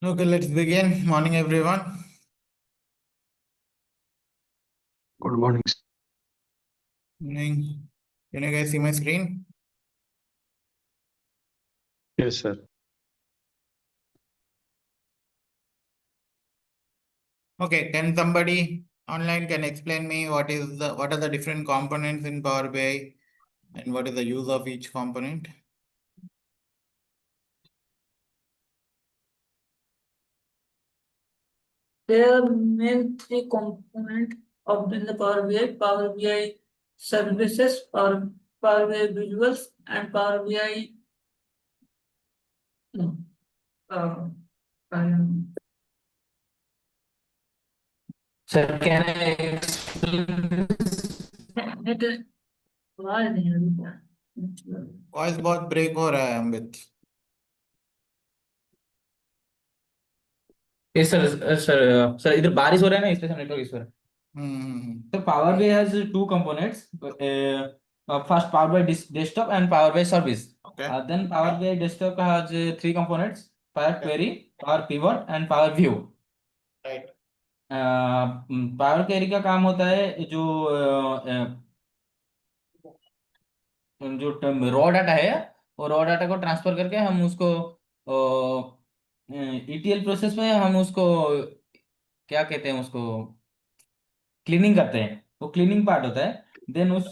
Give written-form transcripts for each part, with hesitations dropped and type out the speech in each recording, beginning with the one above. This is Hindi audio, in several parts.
Okay, let's begin. Morning, everyone. Good morning. Morning. Can you guys see my screen? Yes, sir. Okay, can somebody online can explain me what are the different components in Power BI and what is the use of each component? There are main three components of in the Power BI services, Power BI visuals, and Power BI. No, um, Sir, can I explain this? it is आवाज नहीं आ रही क्या? वॉइस बहुत ब्रेक हो रहा है अमित. Yes, sir, इधर बारिश हो रहा है ना, इसलिए नेटवर्क इशू है. So Power BI has two components. First Power BI desktop and Power BI service. Okay. Then Power BI desktop has three components: Power Query, Power Pivot, and Power View. Right. Power query का काम होता है जो रॉ डाटा है, वो रॉ डाटा को ट्रांसफर करके हम उसको ETL प्रोसेस में हम उसको क्या कहते हैं, उसको क्लीनिंग करते हैं. वो क्लीनिंग पार्ट होता है. देन उस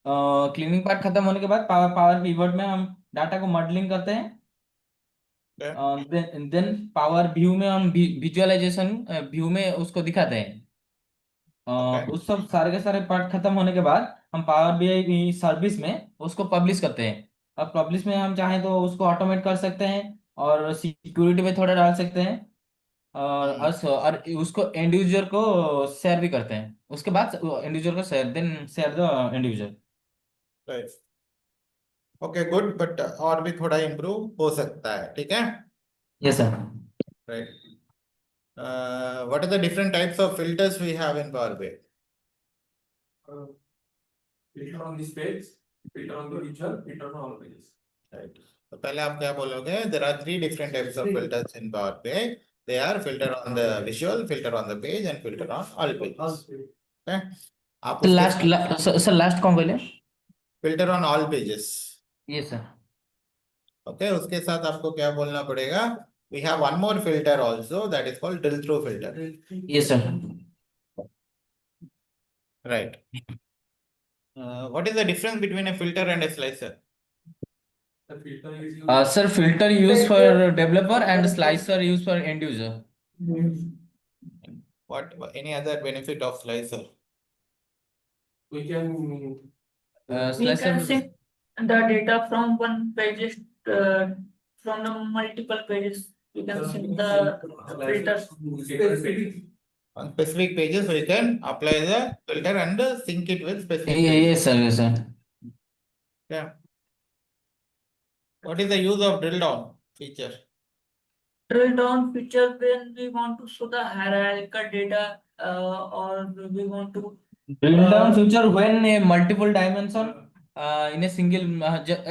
क्लीनिंग पार्ट खत्म होने के बाद पावर पिवट में हम डाटा को मॉडलिंग करते हैं. देन पावर व्यू में हम विजुअलाइजेशन व्यू में उसको दिखाते हैं. उस सब सारे के सारे पार्ट खत्म होने के बाद हम पावर बीआई सर्विस में उसको पब्लिश करते हैं. अब पब्लिश में हम चाहें तो उसको ऑटोमेट कर सकते हैं और सिक्योरिटी में थोड़ा डाल सकते हैं और उसको एंड यूजर को शेयर भी करते हैं. उसके बाद एंड यूजर को share the end user. Right. Okay, good, but और भी थोड़ा improve हो सकता है, ठीक है? Yes sir. Right. What are the different types of filters we have in Power BI? Filter on this page, filter on the visual, filter on all pages. Right. तो पहले आप क्या बोलोगे? There are three different types of filters in Power BI. They are filter on the visual, filter on the page, and filter on all pages. Okay. आप तो उसके सर लास्ट कौन बोले? filter on all pages. Yes sir. Okay. उसके साथ आपको क्या बोलना पड़ेगा? We have one more filter also, that is called drill through filter. Yes sir. Right. What is the difference between a filter and a slicer? The filter is used. Sir, filter used for developer and slicer used for end user. What any other benefit of slicer? We can we Slicer can see the data from one pages from the multiple pages. We can see the filters. On specific pages, we can apply the filter and sync it with specific pages. yes sir, yes sir. Yeah. What is the use of drill down feature? Drill down feature when we want to show the hierarchical data or we want to Drill down feature when a multiple dimension in a single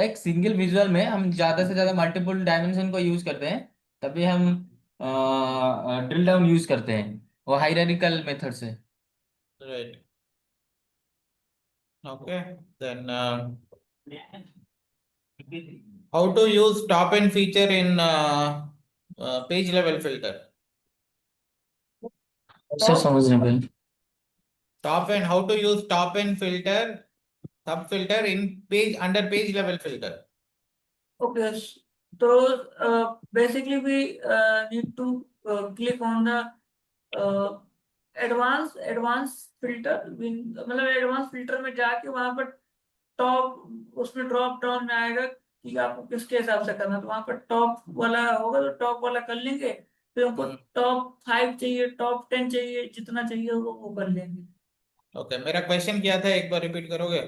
एक सिंगल विजुअल में हम ज्यादा से ज्यादा मल्टीपल डायमेंशन को यूज करते हैं, तभी हम ड्रिल डाउन यूज करते हैं वो हायरार्किकल मेथड से. Right. Okay. Then how to use top end feature in page level filter? Sir समझ रहे हैं. Top end, how to use top end filter, sub filter in page under page level filter? Okay, so basically we need to click on the advanced filter. मतलब एडवांस फिल्टर में जाके वहां पर टॉप उसमें ड्रॉप डाउन में आएगा कि आपको किसके हिसाब से करना है. तो वहां पर टॉप वाला होगा तो टॉप वाला कर लेंगे. फिर हमको टॉप 5 चाहिए, टॉप 10 चाहिए, जितना चाहिए वो कर लेंगे. ओके, मेरा क्वेश्चन क्या था, एक बार रिपीट करोगे?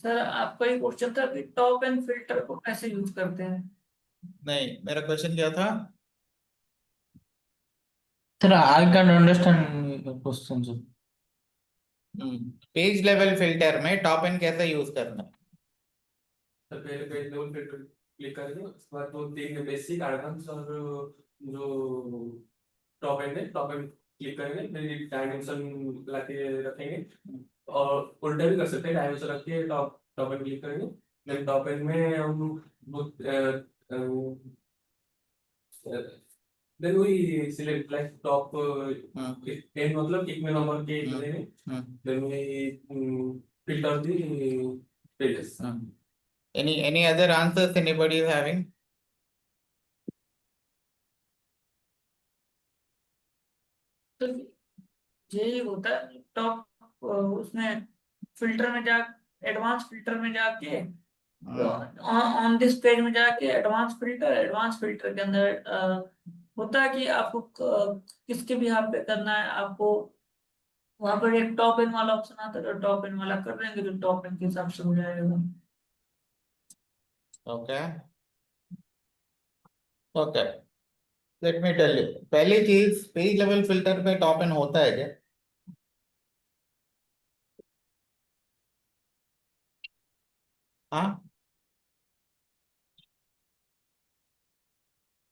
सर आपका ये क्वेश्चन था कि टॉप एंड फिल्टर को कैसे यूज करते हैं. नहीं, मेरा क्वेश्चन क्या था? Sir, I can understand your question, sir. Page level filter में टॉप एंड कैसे यूज करना है? तो पहले पेज लेवल फिल्टर क्लिक करेंगे, उसके बाद दो तीन बेसिक, एडवांस और जो टॉप एंड है, टॉप एंड क्लिक करेंगे, फिर डायमेंशन लाके रखेंगे, और उल्टा भी कर सकते हैं, डायमेंशन रख के टॉप टॉप एंड क्लिक करेंगे, देन टॉप एंड में हम वो then we select like top end, मतलब एक में नंबर के देंगे, then we filter the pages. Any other answers anybody is having? तो यही होता है टॉप उसमें फिल्टर में जा एडवांस फिल्टर में जाके ऑन दिस पेज में जाके एडवांस फिल्टर के अंदर होता है कि आपको किसके भी यहाँ पे करना है आपको वहां पर एक टॉप एंड वाला ऑप्शन आता है, तो टॉप एंड वाला कर देंगे तो टॉप एंड के हिसाब से हो जाएगा। Okay. Okay. Let me tell you. पहली चीज पेज लेवल फिल्टर पे टॉप एंड होता है क्या? हाँ,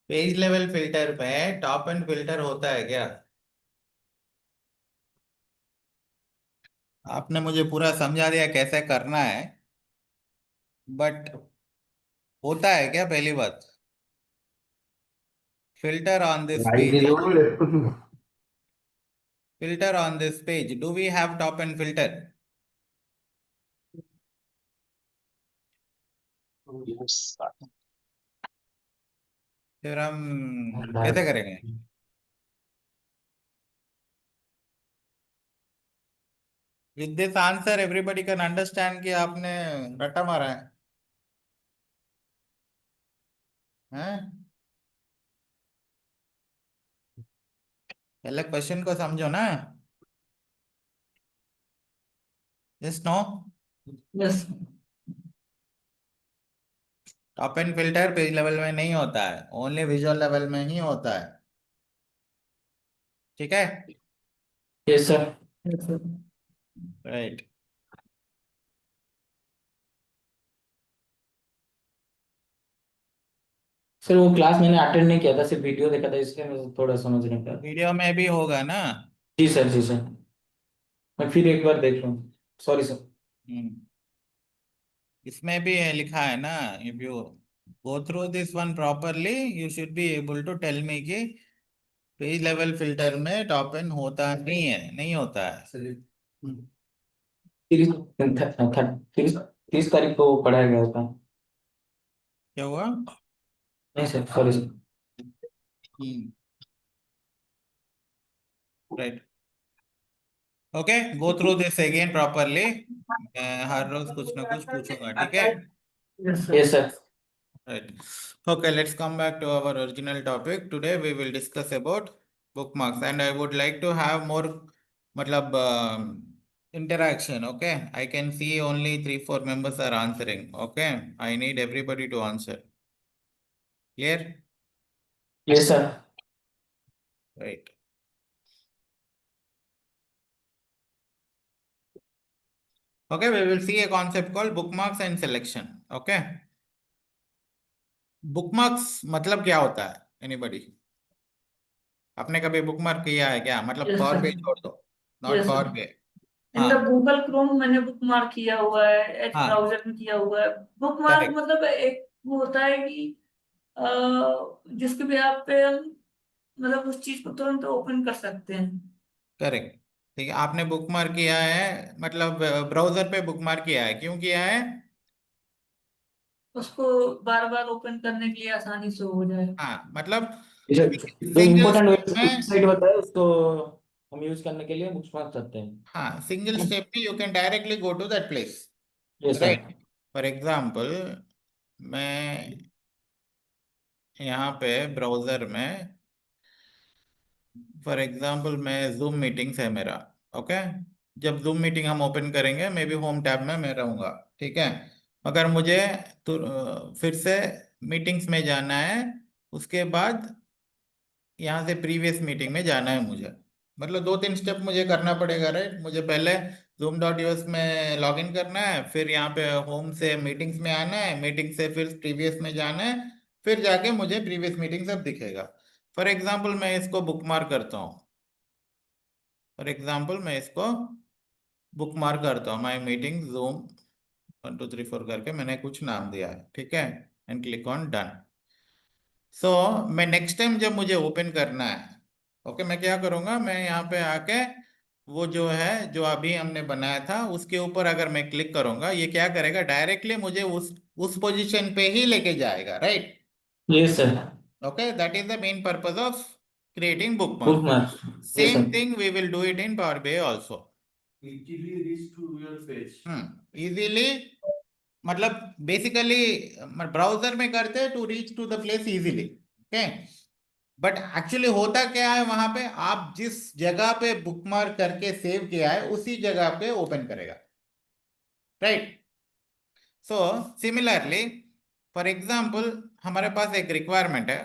पेज लेवल फिल्टर पे टॉप एंड फिल्टर होता है क्या? आपने मुझे पूरा समझा दिया कैसे करना है, बट होता है क्या पहली बात? Filter on this page, filter on this page, do we have top and filter? Yes. फिर हम कैसे करेंगे? With this answer everybody can understand कि आपने रट्टा मारा है, हैं? पहले क्वेश्चन को समझो ना। Yes no? Yes top end filter page level में नहीं होता है, ओनली विजुअल लेवल में ही होता है, ठीक है? Yes sir. राइट। सर वो क्लास मैंने अटेंड नहीं किया था, सिर्फ वीडियो देखा था, इसलिए मैं थोड़ा समझ नहीं पाया। वीडियो में भी होगा ना? जी सर, जी सर, मैं फिर एक बार देख लूँ। Sorry sir. इसमें भी लिखा है ना, if you go through this one properly you should be able to tell me कि पेज लेवल फिल्टर में टॉप एंड होता नहीं है, नहीं होता है। 30 तारीख को पढ़ाया गया था। क्या हुआ? नहीं sir, sorry sir. Right. Okay, go through this again properly. हर रोज कुछ ना कुछ पूछूंगा, ठीक है? Yes sir. Right. Okay, let's come back to our original topic. Today we will discuss about bookmarks, and I would like to have more, matlab, interaction. Okay, I can see only 3-4 members are answering. Okay, I need everybody to answer. Clear? Yes sir. Right. Okay, we will see a concept called bookmarks and selection. Okay. Bookmarks मतलब क्या होता है? Anybody? आपने कभी बुकमार्क किया है क्या? मतलब Yes, फॉर sir. पे छोड़ दो, नॉट Yes, फॉर sir. पे। इन द हाँ, गूगल क्रोम मैंने बुक मार्क किया हुआ है, एज हाँ, ब्राउजर में किया हुआ है। बुक मार्क करेक्ट, मतलब एक वो होता है कि अ, जिसके भी आप पे हम मतलब उस चीज को तुरंत ओपन कर सकते हैं। करेक्ट। ठीक है, आपने बुकमार्क किया है, मतलब ब्राउजर पे बुकमार्क किया है, क्यों किया है? उसको बार बार ओपन करने के लिए आसानी से हो जाए। हाँ, मतलब जी सर, जो सिंगल इम्पोर्टेंट स्टेप में, वेबसाइट होता है उसको हम यूज करने के लिए बुकमार्क करते हैं। हाँ, सिंगल स्टेप में you can directly go to that place, yes sir. Right? For example, मैं यहाँ पे ब्राउजर में, फॉर एग्जाम्पल मैं जूम मीटिंग्स है मेरा, ओके? जब जूम मीटिंग हम ओपन करेंगे, मे बी होम टैब में मैं रहूंगा, ठीक है? अगर मुझे तो फिर से मीटिंग्स में जाना है, उसके बाद यहाँ से प्रीवियस मीटिंग में जाना है मुझे, मतलब 2-3 स्टेप मुझे करना पड़ेगा, राइट? मुझे पहले zoom.us में लॉगिन करना है, फिर यहाँ पे होम से मीटिंग्स में आना है, मीटिंग से फिर प्रीवियस में जाना है, फिर जाके मुझे प्रीवियस मीटिंग सब दिखेगा। फॉर एग्जाम्पल मैं इसको बुकमार्क करता हूँ। फॉर एग्जाम्पल मैं इसको बुकमार्क करता हूँ, माई मीटिंग जूम 1 2 3 4 करके मैंने कुछ नाम दिया है, ठीक है, एंड क्लिक ऑन डन। सो मैं नेक्स्ट टाइम जब मुझे ओपन करना है, ओके, मैं क्या करूंगा, मैं यहाँ पे आके वो जो है जो अभी हमने बनाया था उसके ऊपर अगर मैं क्लिक करूंगा, ये क्या करेगा, डायरेक्टली मुझे उस पोजीशन पे ही लेके जाएगा, right? Yes sir. Okay, that is the main purpose of creating bookmark. Bookmark. Yes Same sir. thing we will do it in Power BI also. easily reach to your page. Easily, मतलब बेसिकली ब्राउजर में करते हैं to reach to the place easily, okay. But actually होता क्या है, वहां पे आप जिस जगह पे बुकमार्क करके सेव किया है उसी जगह पे ओपन करेगा, right? So similarly, for example हमारे पास एक रिक्वायरमेंट है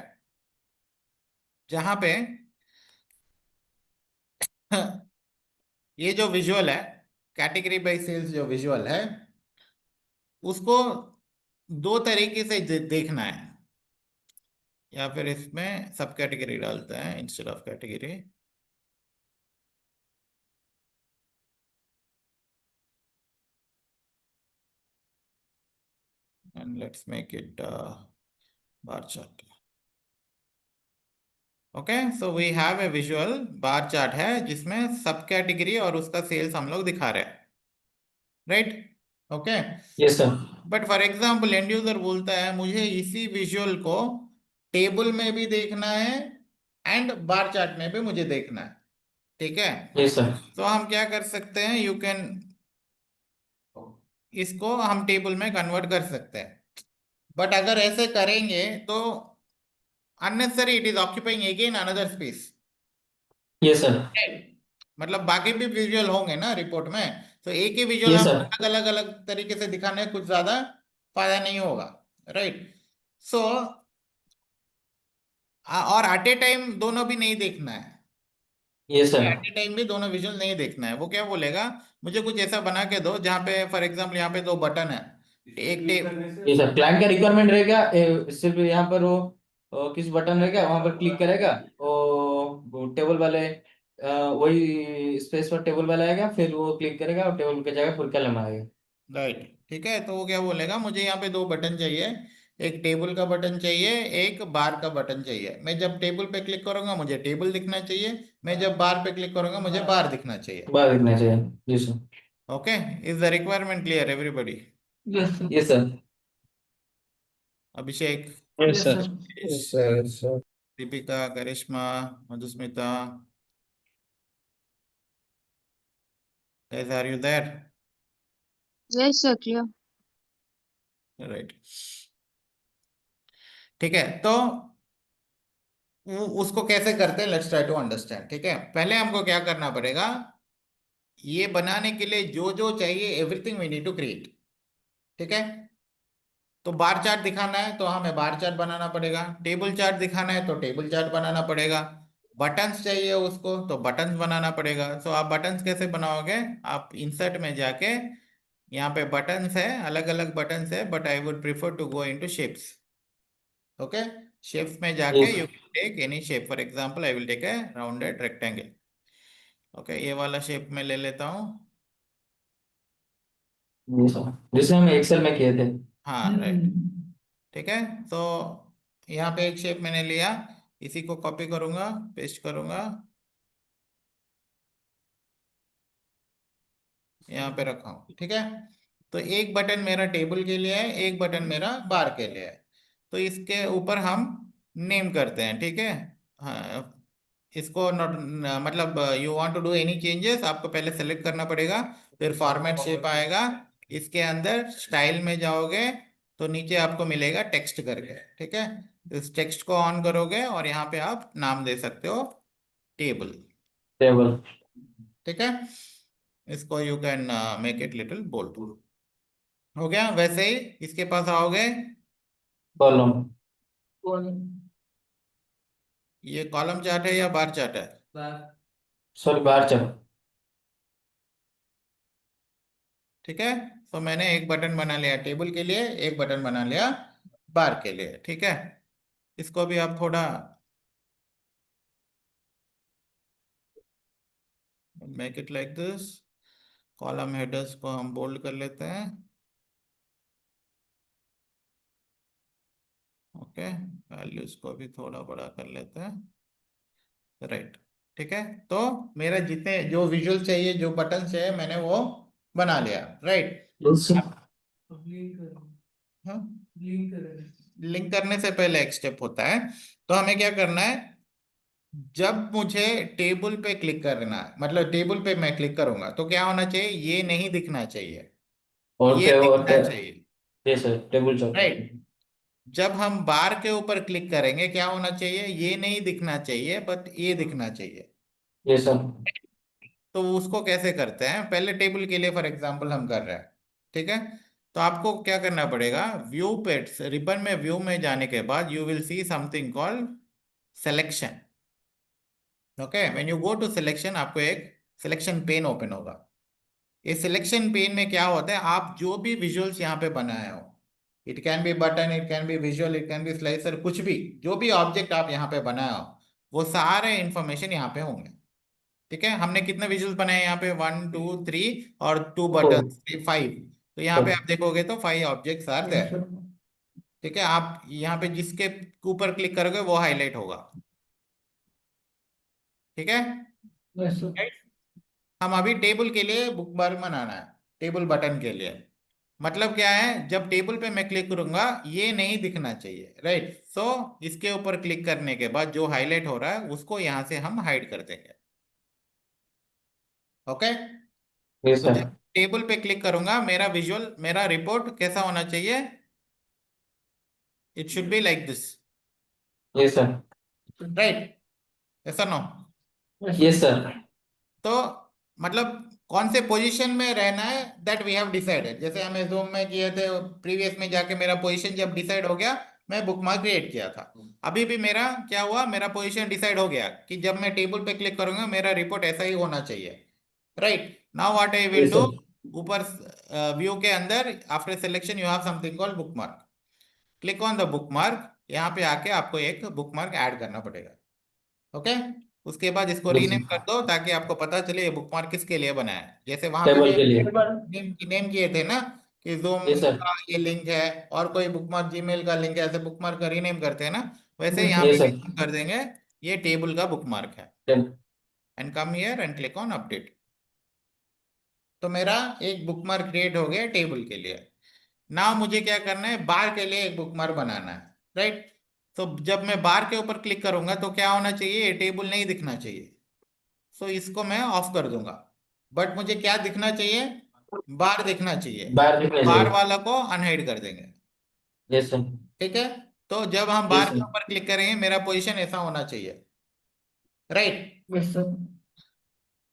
जहां पे ये जो विजुअल है, कैटेगरी बाय सेल्स जो विजुअल है, उसको दो तरीके से देखना है, या फिर इसमें सब कैटेगरी डालते हैं instead of category. And let's make it bar chart. Okay, so we have a visual bar chart है जिसमें सब कैटेगरी और उसका सेल्स हम लोग दिखा रहे हैं, right? Okay, yes sir. But for example and user बोलता है मुझे इसी विजुअल को टेबल में भी देखना है एंड बार चार्ट में भी मुझे देखना है, ठीक है? Yes sir. तो हम क्या कर सकते हैं, यू कैन इसको हम टेबल में कन्वर्ट कर सकते हैं, बट अगर ऐसे करेंगे तो unnecessary it is occupying again another space, yes sir. मतलब बाकी भी विजुअल होंगे ना रिपोर्ट में, तो एक ही विजुअल यस हम सर। अलग अलग तरीके से दिखाने कुछ ज्यादा फायदा नहीं होगा, राइट? सो और एट ए टाइम दोनों भी नहीं देखना है, yes sir. At a time भी दोनों विजुअल नहीं देखना है। वो क्या बोलेगा, मुझे कुछ ऐसा बना के दो जहाँ पे फॉर एग्जाम्पल यहाँ पे दो बटन है, एक Click करने से ये सर क्लाइंट का रिक्वायरमेंट रहेगा, सिर्फ यहाँ पर वो किस बटन रहेगा वहां पर क्लिक करेगा, वो टेबल वाले वही स्पेस पर टेबल वाला आएगा, फिर वो क्लिक करेगा और टेबल पे जाएगा, फिर कलम आएगा। राइट, ठीक है, तो वो क्या बोलेगा, मुझे यहाँ पे दो बटन चाहिए, एक टेबल का बटन चाहिए, एक बार का बटन चाहिए। मैं जब टेबल पे क्लिक करूंगा मुझे टेबल दिखना चाहिए, मैं जब बार पे क्लिक करूंगा मुझे बार दिखना चाहिए। बाहर दिखना चाहिए। जी sir. Okay, is the requirement clear everybody? Yes sir. Abhishek, Yes, sir. Yes. Yes, sir. Deepika, Karishma, Madhusmita, guys, are you there? Yes, sir, clear. Right, ठीक है, तो उसको कैसे करते हैं, लेट्स ट्राई टू अंडरस्टैंड। ठीक है, पहले हमको क्या करना पड़ेगा, ये बनाने के लिए जो जो चाहिए everything we need to create, ठीक है? तो बार चार्ट दिखाना है तो हमें बार चार्ट बनाना पड़ेगा, टेबल चार्ट दिखाना है तो टेबल चार्ट बनाना पड़ेगा, बटन्स चाहिए उसको तो बटन्स बनाना पड़ेगा। सो आप बटन्स कैसे बनाओगे, आप इंसर्ट में जाके यहाँ पे बटन्स है, अलग अलग बटन्स है, but I would prefer to go into shapes. Okay, shapes में जाके yes you can take any shape, for example I will take a rounded rectangle. Okay, ये वाला शेप में ले लेता हूँ। सर, जिसे हम एक्सेल में किए थे। हाँ राइट, ठीक है, तो यहाँ पे एक शेप मैंने लिया, इसी को कॉपी करूंगा, पेस्ट करूंगा, यहाँ पे रखा हूँ, ठीक है? तो एक बटन मेरा टेबल के लिए है, एक बटन मेरा बार के लिए है, तो इसके ऊपर हम नेम करते हैं, ठीक है? हाँ, इसको नॉट, मतलब you want to do any changes, आपको पहले सेलेक्ट करना पड़ेगा, फिर फॉर्मेट शेप आएगा, इसके अंदर स्टाइल में जाओगे तो नीचे आपको मिलेगा टेक्स्ट करके, ठीक है? इस टेक्स्ट को ऑन करोगे और यहाँ पे आप नाम दे सकते हो टेबल, टेबल। ठीक है? इसको you can make it little bold, हो गया। वैसे ही इसके पास आओगे, कॉलम। ये कॉलम चार्ट है या बार चार्ट है? Sorry, bar chart. ठीक है, तो मैंने एक बटन बना लिया टेबल के लिए, एक बटन बना लिया बार के लिए, ठीक है? इसको भी आप थोड़ा make it like this. Column headers को हम बोल्ड कर लेते हैं। ओके, वैल्यूज को भी थोड़ा बड़ा कर लेते हैं। राइट, ठीक है। तो मेरा जितने जो विजुअल चाहिए, जो बटन चाहिए, मैंने वो बना लिया। राइट। हाँ, लिंक करने से पहले एक स्टेप होता है। तो हमें क्या करना है, जब मुझे टेबल पे क्लिक करना है, मतलब टेबल पे मैं क्लिक करूंगा तो क्या होना चाहिए, ये नहीं दिखना चाहिए, और ये टेबल, दिखना चाहिए। ये सर टेबल चौक। राइट। जब हम बार के ऊपर क्लिक करेंगे क्या होना चाहिए, ये नहीं दिखना चाहिए, बट ये दिखना चाहिए। ये सर। तो उसको कैसे करते हैं, पहले टेबल के लिए फॉर एग्जांपल हम कर रहे हैं, ठीक है। तो आपको क्या करना पड़ेगा, व्यू पे, रिबन में व्यू में जाने के बाद you will see something called selection. Okay, when you go to selection, आपको एक सिलेक्शन पेन ओपन होगा। इस सिलेक्शन पेन में क्या होता है, आप जो भी विजुअल्स यहाँ पे बनाए हो, it can be button, it can be visual, it can be slicer, कुछ भी, जो भी ऑब्जेक्ट आप यहाँ पे बनाए हो, वो सारे इंफॉर्मेशन यहाँ पे होंगे। ठीक है, हमने कितने विजुअल्स बनाए यहाँ पे, 1 2 3 और 2 बटन, 5। तो यहाँ पे आप देखोगे तो 5 ऑब्जेक्ट्स आर देयर। ठीक है, आप यहाँ पे जिसके ऊपर क्लिक करोगे वो हाईलाइट होगा। ठीक है। Right? हम अभी टेबल के लिए बुक मार्क बनाना है, टेबल बटन के लिए। मतलब क्या है, जब टेबल पे मैं क्लिक करूंगा ये नहीं दिखना चाहिए। राइट। सो इसके ऊपर क्लिक करने के बाद जो हाईलाइट हो रहा है उसको यहाँ से हम हाइड कर देंगे। ओके। ये तो सर। जब टेबल पे क्लिक करूंगा, मेरा विजुअल, मेरा रिपोर्ट कैसा होना चाहिए, it should be like this. ये सर। राइट, ऐसा नो। ये सर। तो मतलब कौन से पोजीशन में रहना है, दैट वी हैव डिसाइडेड। जैसे हमें जूम में किए थे, प्रीवियस में जाके मेरा पोजीशन जब डिसाइड हो गया, मैं बुकमार्क क्रिएट किया था। अभी भी मेरा क्या हुआ, मेरा पोजीशन डिसाइड हो गया कि जब मैं टेबल पे क्लिक करूंगा मेरा रिपोर्ट ऐसा ही होना चाहिए। राइट। नाउ व्हाट आई ये विल डू, सर। ऊपर व्यू के अंदर after selection you have something called bookmark. Click on the bookmark. यहाँ पे आके आपको एक बुकमार्क ऐड करना पड़ेगा। ओके। उसके बाद इसको ये रीनेम कर सर। दो ताकि आपको पता चले ये बुकमार्क किसके लिए बनाया है। जैसे वहां पे टेबल भी के लिए। नेम नेम किए थे ना, कि जूम ये सर। का ये लिंक है, और कोई बुकमार्क जीमेल का लिंक है, ऐसे बुकमार्क का रीनेम करते हैं ना, वैसे यहाँ ये पे भी सर। हम कर देंगे, ये टेबल का बुकमार्क है। टेब- and come here and click on update. तो मेरा एक बुकमार्क क्रिएट हो गया टेबल के लिए। ना मुझे क्या करना है, बार के लिए एक बुकमार्क बनाना है। राइट। तो जब मैं बार के ऊपर क्लिक करूंगा तो क्या होना चाहिए, ये टेबल नहीं दिखना चाहिए। सो इसको मैं ऑफ कर दूंगा। बट मुझे क्या दिखना चाहिए, बार दिखना चाहिए। बाहर दिखने बार चाहिए। वाला को अनहाइड कर देंगे। ये सर। ठीक है। तो जब हम ये बार के सर। ऊपर क्लिक करेंगे मेरा पोजीशन ऐसा होना चाहिए। राइट। ये सर।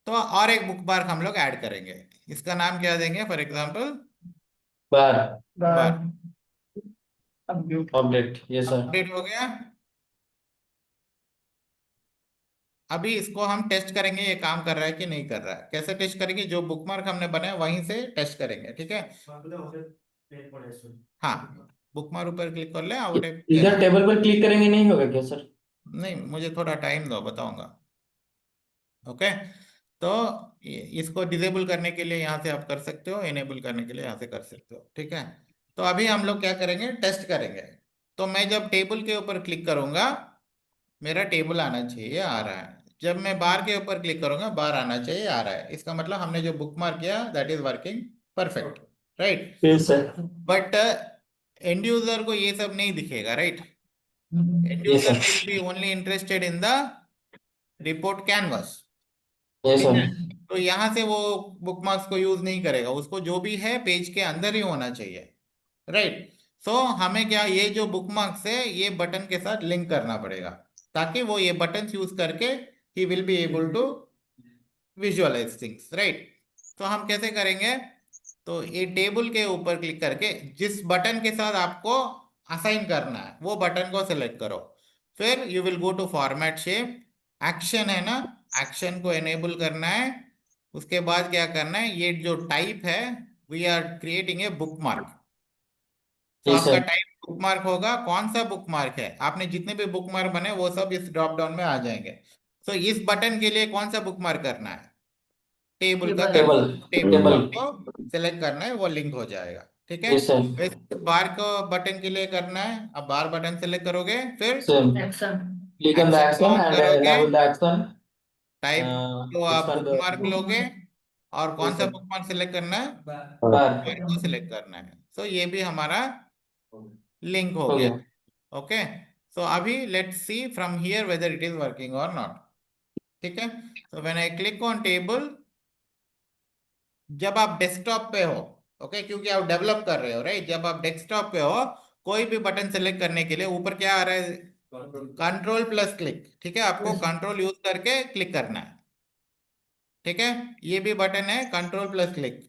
तो और एक बुक मार्क हम लोग ऐड करेंगे। इसका नाम क्या देंगे, फॉर एग्जाम्पल बाहर। बार। अपडेट। ये सर। अपडेट हो गया। अभी इसको हम टेस्ट करेंगे ये काम कर रहा है कि नहीं कर रहा है। कैसे टेस्ट करेंगे, जो बुकमार्क हमने बनाया वहीं से टेस्ट करेंगे। ठीक है। हाँ, बुकमार्क ऊपर क्लिक कर ले, आउट इधर टेबल पर क्लिक करेंगे नहीं होगा क्या सर? नहीं, मुझे थोड़ा टाइम दो, बताऊंगा। ओके। तो इसको डिसेबल करने के लिए यहाँ से आप कर सकते हो, इनेबल करने के लिए यहाँ से कर सकते हो। ठीक है। तो अभी हम लोग क्या करेंगे, टेस्ट करेंगे। तो मैं जब टेबल के ऊपर क्लिक करूंगा मेरा टेबल आना चाहिए, आ रहा है। जब मैं बार के ऊपर क्लिक करूंगा बार आना चाहिए, आ रहा है। इसका मतलब हमने जो बुकमार्क किया that is working perfect. Right. ये सर। बट एंड यूजर को ये सब नहीं दिखेगा। राइट। एंड ये user sir. Will be only interested in the report canvas. ये ठीक सर। है। तो यहां से वो बुकमार्क्स को यूज नहीं करेगा, उसको जो भी है पेज के अंदर ही होना चाहिए। राइट। सो हमें क्या, ये जो बुकमार्क्स है ये बटन के साथ लिंक करना पड़ेगा, ताकि वो ये बटन यूज करके ही will be able to visualize things. Right. तो हम कैसे करेंगे, तो ये टेबल के ऊपर क्लिक करके जिस बटन के साथ आपको असाइन करना है वो बटन को सिलेक्ट करो। फिर you will go to format shape, action है ना, एक्शन को एनेबल करना है। उसके बाद क्या करना है, ये जो टाइप है, we are creating a bookmark. तो ये आपका सर। टाइप बुकमार्क होगा, कौन सा बुकमार्क है, आपने जितने भी बुकमार्क बने वो सब इस ड्रॉप डाउन में आ जाएंगे। तो इस बटन के लिए कौन सा बुकमार्क करना है, टेबल का टेबल टेबल टेबल आपको सिलेक्ट करना है, वो लिंक हो जाएगा। ठीक है, यस सर वैसे बार को बटन के लिए करना है, अब बार बटन सेलेक्ट करोगे, फिर same action. click on the action को action ऑन and करोगे, enable the action टाइप तो it's आप for the बुकमार्क लोगे, और कौन yes सा sir बुकमार्क सिलेक्ट करना है, बार बार को सिलेक्ट करना है। सो ये भी हमारा लिंक हो हो गया। गया ओके, सो अभी let's see from here whether it is working और नॉट। ठीक है, so when I click on table, जब आप डेस्कटॉप पे हो, ओके, क्योंकि आप डेवलप कर रहे हो, राइट, जब आप डेस्कटॉप पे हो, कोई भी बटन सेलेक्ट करने के लिए ऊपर क्या आ रहा है, कंट्रोल प्लस क्लिक। ठीक है, आपको कंट्रोल यूज करके क्लिक करना है। ठीक है, ये भी बटन है कंट्रोल प्लस क्लिक,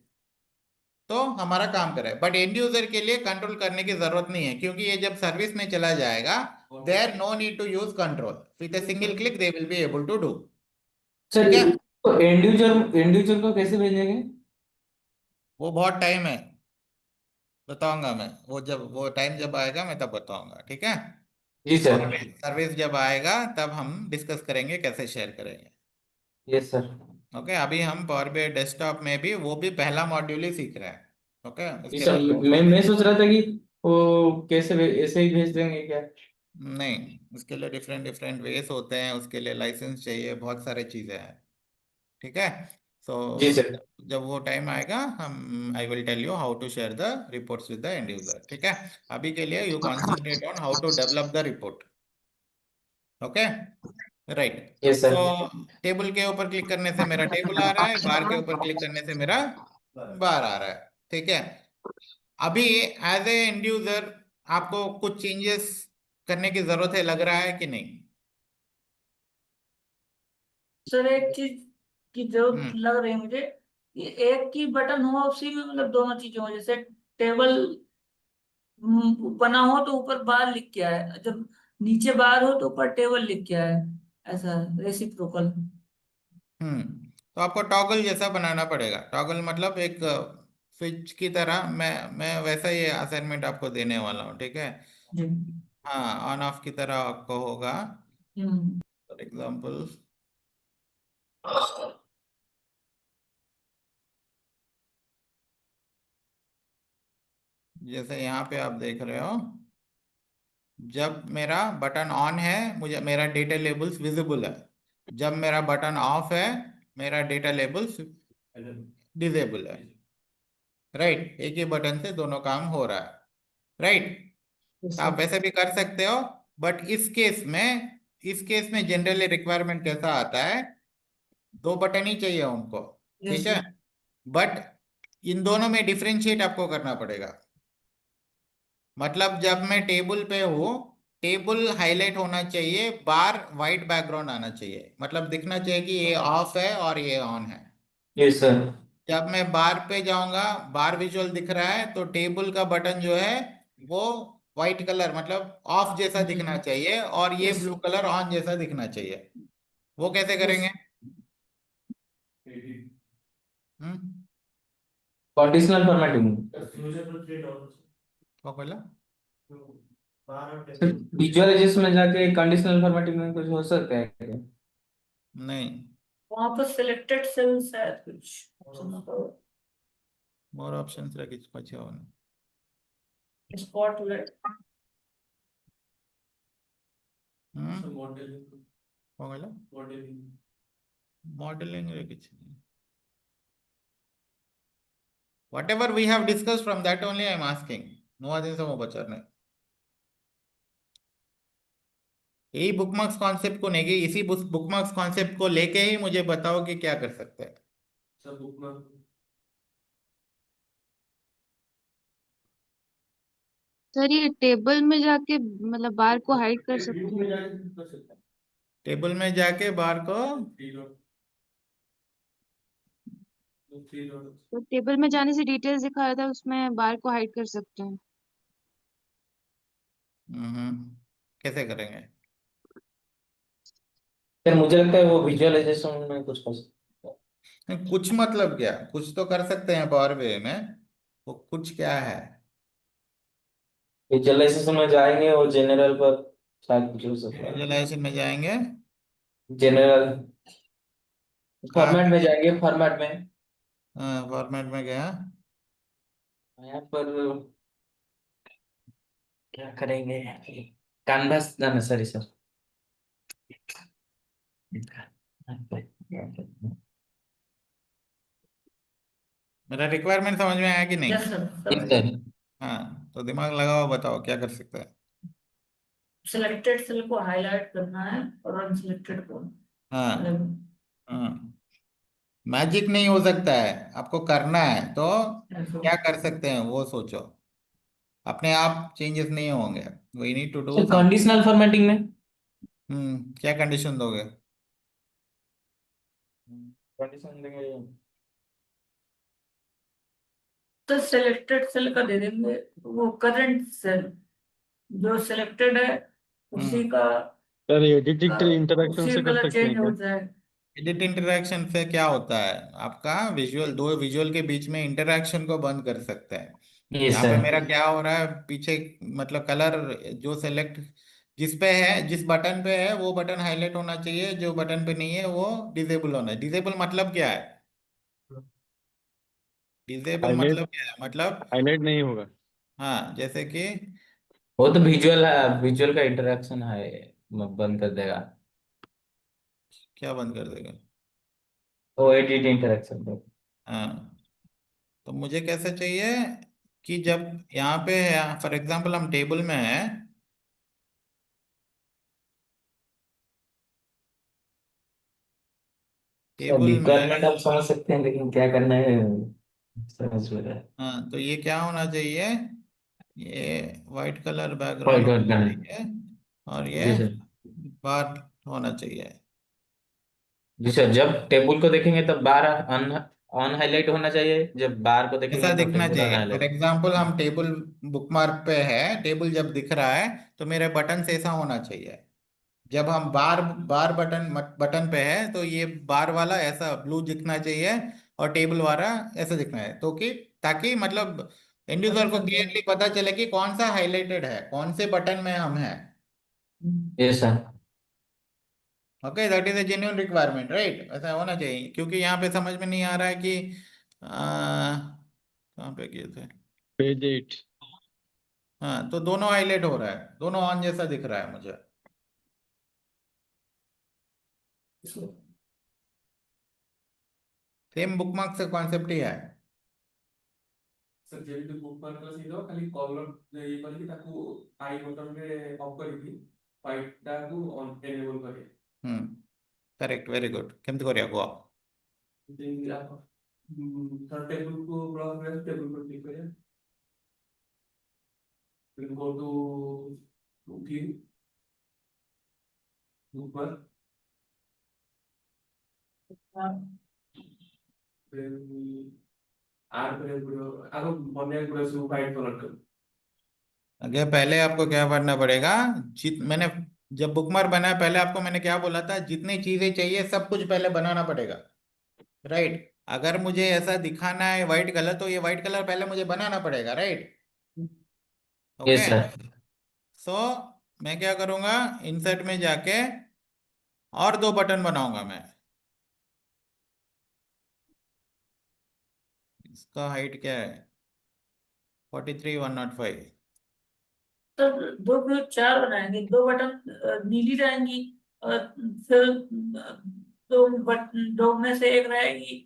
तो हमारा काम करे। बट एंड यूजर के लिए कंट्रोल करने की जरूरत नहीं है, क्योंकि ये जब सर्विस में चला जाएगा, there no need to use control, with a single click they will be able to do. Sir ठीक है, तो एंड यूजर को कैसे भेजेंगे वो बहुत टाइम है, बताऊंगा मैं, वो जब वो टाइम जब आएगा मैं तब बताऊंगा। ठीक है, जी सर सर्विस सर्विस जब आएगा तब हम डिस्कस करेंगे कैसे शेयर करेंगे। यस सर ओके, अभी हम पावर बीआई डेस्कटॉप में भी वो भी पहला मॉड्यूल ही सीख रहे हैं। ओके, जी उसके सर बाद मैं सोच रहा था कि वो कैसे ऐसे ही भेज देंगे क्या नहीं, उसके लिए डिफरेंट डिफरेंट वेज होते हैं, उसके लिए लाइसेंस चाहिए, बहुत सारे चीजें हैं। ठीक है, सो जी सर जब वो टाइम आएगा, हम I will tell you how to share the reports with the end user. ठीक है, अभी के लिए you concentrate on how to develop the report. Okay, right. Yes so sir table के ऊपर क्लिक करने से मेरा टेबल आ रहा है, बार के ऊपर क्लिक करने से मेरा बार आ रहा है। ठीक है, अभी एज ए एंड यूजर आपको कुछ चेंजेस करने की जरूरत है, लग रहा है कि नहीं? सर एक चीज की जरूरत हम्म लग रही है मुझे, कि एक ही बटन हो उसी में मतलब दोनों चीजें हो, जैसे टेबल बना हो तो ऊपर बार लिख के आए, जब नीचे बार हो तो ऊपर टेबल लिख के आए, ऐसा रेसिप्रोकल। तो आपको टॉगल जैसा बनाना पड़ेगा। टॉगल मतलब एक स्विच की तरह, मैं वैसा ही असाइनमेंट आपको देने वाला हूँ। ठीक है, जी। हाँ, ऑन ऑफ की तरह आपको होगा। हम्म। फॉर एग्जाम्पल, जैसे यहाँ पे आप देख रहे हो, जब मेरा बटन ऑन है, मुझे मेरा डेटा लेबल्स विजिबल है। जब मेरा बटन ऑफ है, मेरा डेटा लेबल्स डिजेबल है। राइट, एक ही बटन से दोनों काम हो रहा है। राइट, आप वैसे भी कर सकते हो, बट इस केस में जनरली रिक्वायरमेंट कैसा आता है, दो बटन ही चाहिए उनको। ठीक यस है, सर। बट इन दोनों में डिफरेंशिएट आपको करना पड़ेगा। मतलब जब मैं टेबल पे हूँ, टेबल हाईलाइट होना चाहिए, बार वाइट बैकग्राउंड आना चाहिए, मतलब दिखना चाहिए कि ये ऑफ है और ये ऑन है। यस सर जब मैं बार पे जाऊंगा, बार विजुअल दिख रहा है, तो टेबल का बटन जो है वो व्हाइट कलर मतलब ऑफ जैसा दिखना चाहिए, और ये यस। ब्लू कलर ऑन जैसा दिखना चाहिए। वो कैसे यस। करेंगे? हम्म कंडीशनल फॉर्मेटिंग क्या बोला? विजुअलाइजेशन में जाके कंडीशनल फॉर्मेटिंग में कुछ हो सकता है क्या? नहीं, वहां पर सिलेक्टेड सेल्स है कुछ options होगा। मोर ऑप्शंस रखी पछे होने। स्पॉटलाइट। क्या बोला? मॉडलिंग रे कुछ नहीं। Whatever we have discussed, from that only I am asking. नुआ दिन से पचारने यही बुकमार्क्स कॉन्सेप्ट को लेके, इसी बुकमार्क्स कॉन्सेप्ट को लेके ही मुझे बताओ कि क्या कर सकते हैं। सब बुक में सर ये टेबल में जाके मतलब बार को हाइड कर सकते हैं? टेबल में जाके बार को, तो टेबल में जाने से डिटेल्स दिखा रहा था, उसमें बार को हाइड कर सकते हैं? कैसे करेंगे? सर मुझे लगता है वो विजुअलाइजेशन में कुछ कर सकते हैं कुछ मतलब क्या, कुछ तो कर सकते हैं पावर बीआई में, वो कुछ क्या है? विजुअलाइजेशन में जाएंगे और जनरल पर शायद कुछ हो सकता है विजुअलाइजेशन में जाएंगे, जनरल फॉर्मेट में जाएंगे, फॉर्मेट में फॉर्मेट में गया। यहाँ पर क्या करेंगे, कैनवास, ना सॉरी सर, मेरा रिक्वायरमेंट समझ में आया कि नहीं? यस सर, यस समझ गए। सर। हाँ, तो दिमाग लगाओ, बताओ क्या कर सकते हैं। सिलेक्टेड सेल को हाईलाइट करना है और अनसिलेक्टेड को हाँ। मतलब हाँ, मैजिक नहीं हो सकता है, आपको करना है तो ऐसे। क्या कर सकते हैं वो सोचो। अपने आप चेंजेस नहीं होंगे, we need to do sir some. Conditional formatting में क्या कंडीशन दोगे? कंडीशन देंगे, तो सिलेक्टेड सेल का दे देंगे, वो करंट सेल जो सिलेक्टेड है उसी हम्म का सर एडिट इंटरेक्शन उसी से कर कलर सकते चेंज हैं हो क्या? जाए। एडिट इंटरेक्शन से क्या होता है? आपका विजुअल, दो विजुअल के बीच में इंटरेक्शन को बंद कर सकते हैं। यस यहाँ पे सर। मेरा क्या हो रहा है पीछे, मतलब कलर जो सेलेक्ट जिस पे है, जिस बटन पे है वो बटन हाईलाइट होना चाहिए, जो बटन पे नहीं है वो डिसेबल होना है। डिसेबल मतलब क्या है? डिसेबल हाईलाइट मतलब क्या है? मतलब हाईलाइट नहीं होगा। हाँ, जैसे कि वो तो विजुअल है, विजुअल का इंटरेक्शन है, बंद कर देगा। क्या बंद कर देगा? वो एडिट इंटरेक्शन। हाँ, तो मुझे कैसे चाहिए कि जब यहाँ पे है, फॉर एग्जांपल हम टेबल में है, टेबल में है। रिक्वायरमेंट आप समझ सकते हैं, लेकिन क्या करना है समझ में रहा है। हाँ, तो ये क्या होना चाहिए? ये white colour point background out होना करना है। चाहिए और ये जी सर। बार होना चाहिए। जी सर, जब टेबल को देखेंगे तब बार अन ऑन हाईलाइट होना चाहिए, जब बार को ऐसा देखेंगे तो दिखना टेबल अन चाहिए। For highlight. एग्जांपल हम टेबल बुकमार्क पे है, टेबल जब दिख रहा है तो मेरे बटन से ऐसा होना चाहिए। जब हम बार बार बटन पे है तो ये बार वाला ऐसा ब्लू दिखना चाहिए और टेबल वाला ऐसा दिखना है, तो कि ताकि मतलब एंड यूजर को क्लियरली पता चले कि कौन सा हाईलाइटेड है, कौन से बटन में हम हैं। Yes sir. Okay, that is a genuine requirement, right? ऐसा होना चाहिए, क्योंकि यहाँ पे समझ में नहीं आ रहा है कि कहाँ पे किए थे। पेज 8। हाँ, तो दोनों हाईलाइट हो रहा है, दोनों ऑन जैसा दिख रहा है मुझे। सेम बुकमार्क से कॉन्सेप्ट ही है। सर जेबी बुक पर सीधा खाली कलर ये करके ताकू आई बटन रे ऑफ करके फाइट टाकू ऑन एनेबल करे। करेक्ट, वेरी गुड, केमती करिया कुआ। देन आप सर टेबल को ब्राउज करे, टेबल पर क्लिक करें, फिर गो टू व्यू ऊपर, फिर आर करे पूरा आरो बने पूरा सु फाइट कलर कर। अगे पहले आपको क्या करना पड़ेगा? मैंने जब बुकमार्क बनाया पहले आपको मैंने क्या बोला था, जितनी चीजें चाहिए सब कुछ पहले बनाना पड़ेगा, राइट? अगर मुझे ऐसा दिखाना है व्हाइट कलर तो ये व्हाइट कलर पहले मुझे बनाना पड़ेगा, right? Okay, yes sir. So मैं क्या करूंगा, इंसर्ट में जाके और दो बटन बनाऊंगा मैं। इसका हाइट क्या है? 43,105। तो दो क्यों चार बनाएंगे, दो बटन नीली रहेंगी और फिर दो में से एक रहेगी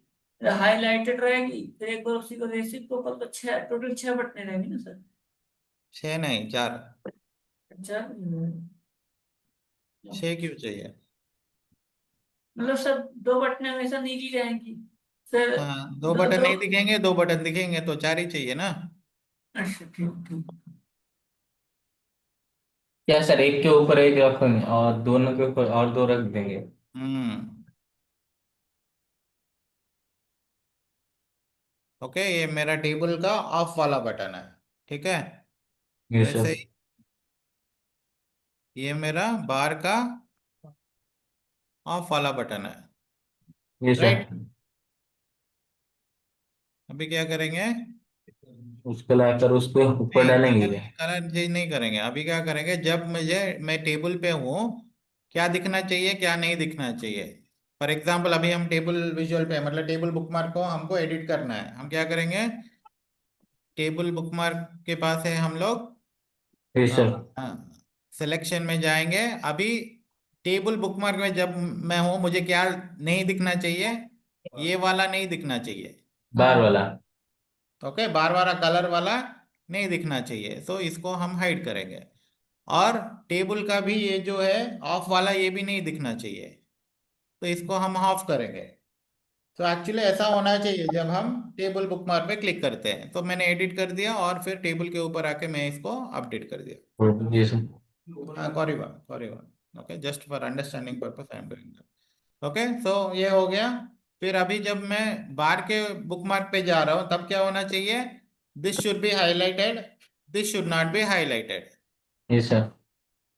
हाईलाइटेड रहेगी, फिर एक बार उसी को रेसिप को कर तो छह, टोटल छह बटने रहेंगी ना सर। छह नहीं, चार। अच्छा, छह क्यों चाहिए? मतलब सर दो बटने हमेशा नीली रहेंगी, फिर हाँ, दो दो बटन दो। नहीं दिखेंगे, दो बटन दिखेंगे तो चार ही चाहिए ना। अच्छा ठीक ठीक। क्या सर, एक के ऊपर एक रखेंगे और दोनों के ऊपर और दो रख देंगे। हम्म ओके, ये मेरा टेबल का ऑफ वाला बटन है, ठीक है? यस वैसे सर। ही ये मेरा बार का ऑफ वाला बटन है, यस सर। राइट? अभी क्या करेंगे? उसको लाकर उसको ऊपर नहीं, डालेंगे कलर क्या? कलर चेंज नहीं करेंगे। अभी क्या करेंगे, जब मैं टेबल पे हूँ, क्या दिखना चाहिए क्या नहीं दिखना चाहिए, फॉर एग्जाम्पल अभी हम टेबल विजुअल पे मतलब टेबल बुकमार्क को हमको एडिट करना है, हम क्या करेंगे, टेबल बुकमार्क के पास है हम लोग, जी सर। सिलेक्शन में जाएंगे। अभी टेबल बुकमार्क में जब मैं हूं, मुझे क्या नहीं दिखना चाहिए, ये वाला नहीं दिखना चाहिए। बार वाला। ओके, बार बार कलर वाला नहीं दिखना चाहिए, तो इसको हम हाइड करेंगे। और टेबल का भी ये जो है ऑफ वाला, ये भी नहीं दिखना चाहिए, तो इसको हम ऑफ करेंगे। तो एक्चुअली ऐसा होना चाहिए जब हम टेबल बुकमार्क पे क्लिक करते हैं। तो मैंने एडिट कर दिया और फिर टेबल के ऊपर आके मैं इसको अपडेट कर दिया। जी सर। हाँ, कॉरिबा कॉरिबा। Okay, just for understanding purpose I am doing that. Okay, so ये हो गया। फिर अभी जब मैं बार के बुकमार्क पे जा रहा हूँ, तब क्या होना चाहिए, this should be highlighted, this should not be highlighted. जी सर।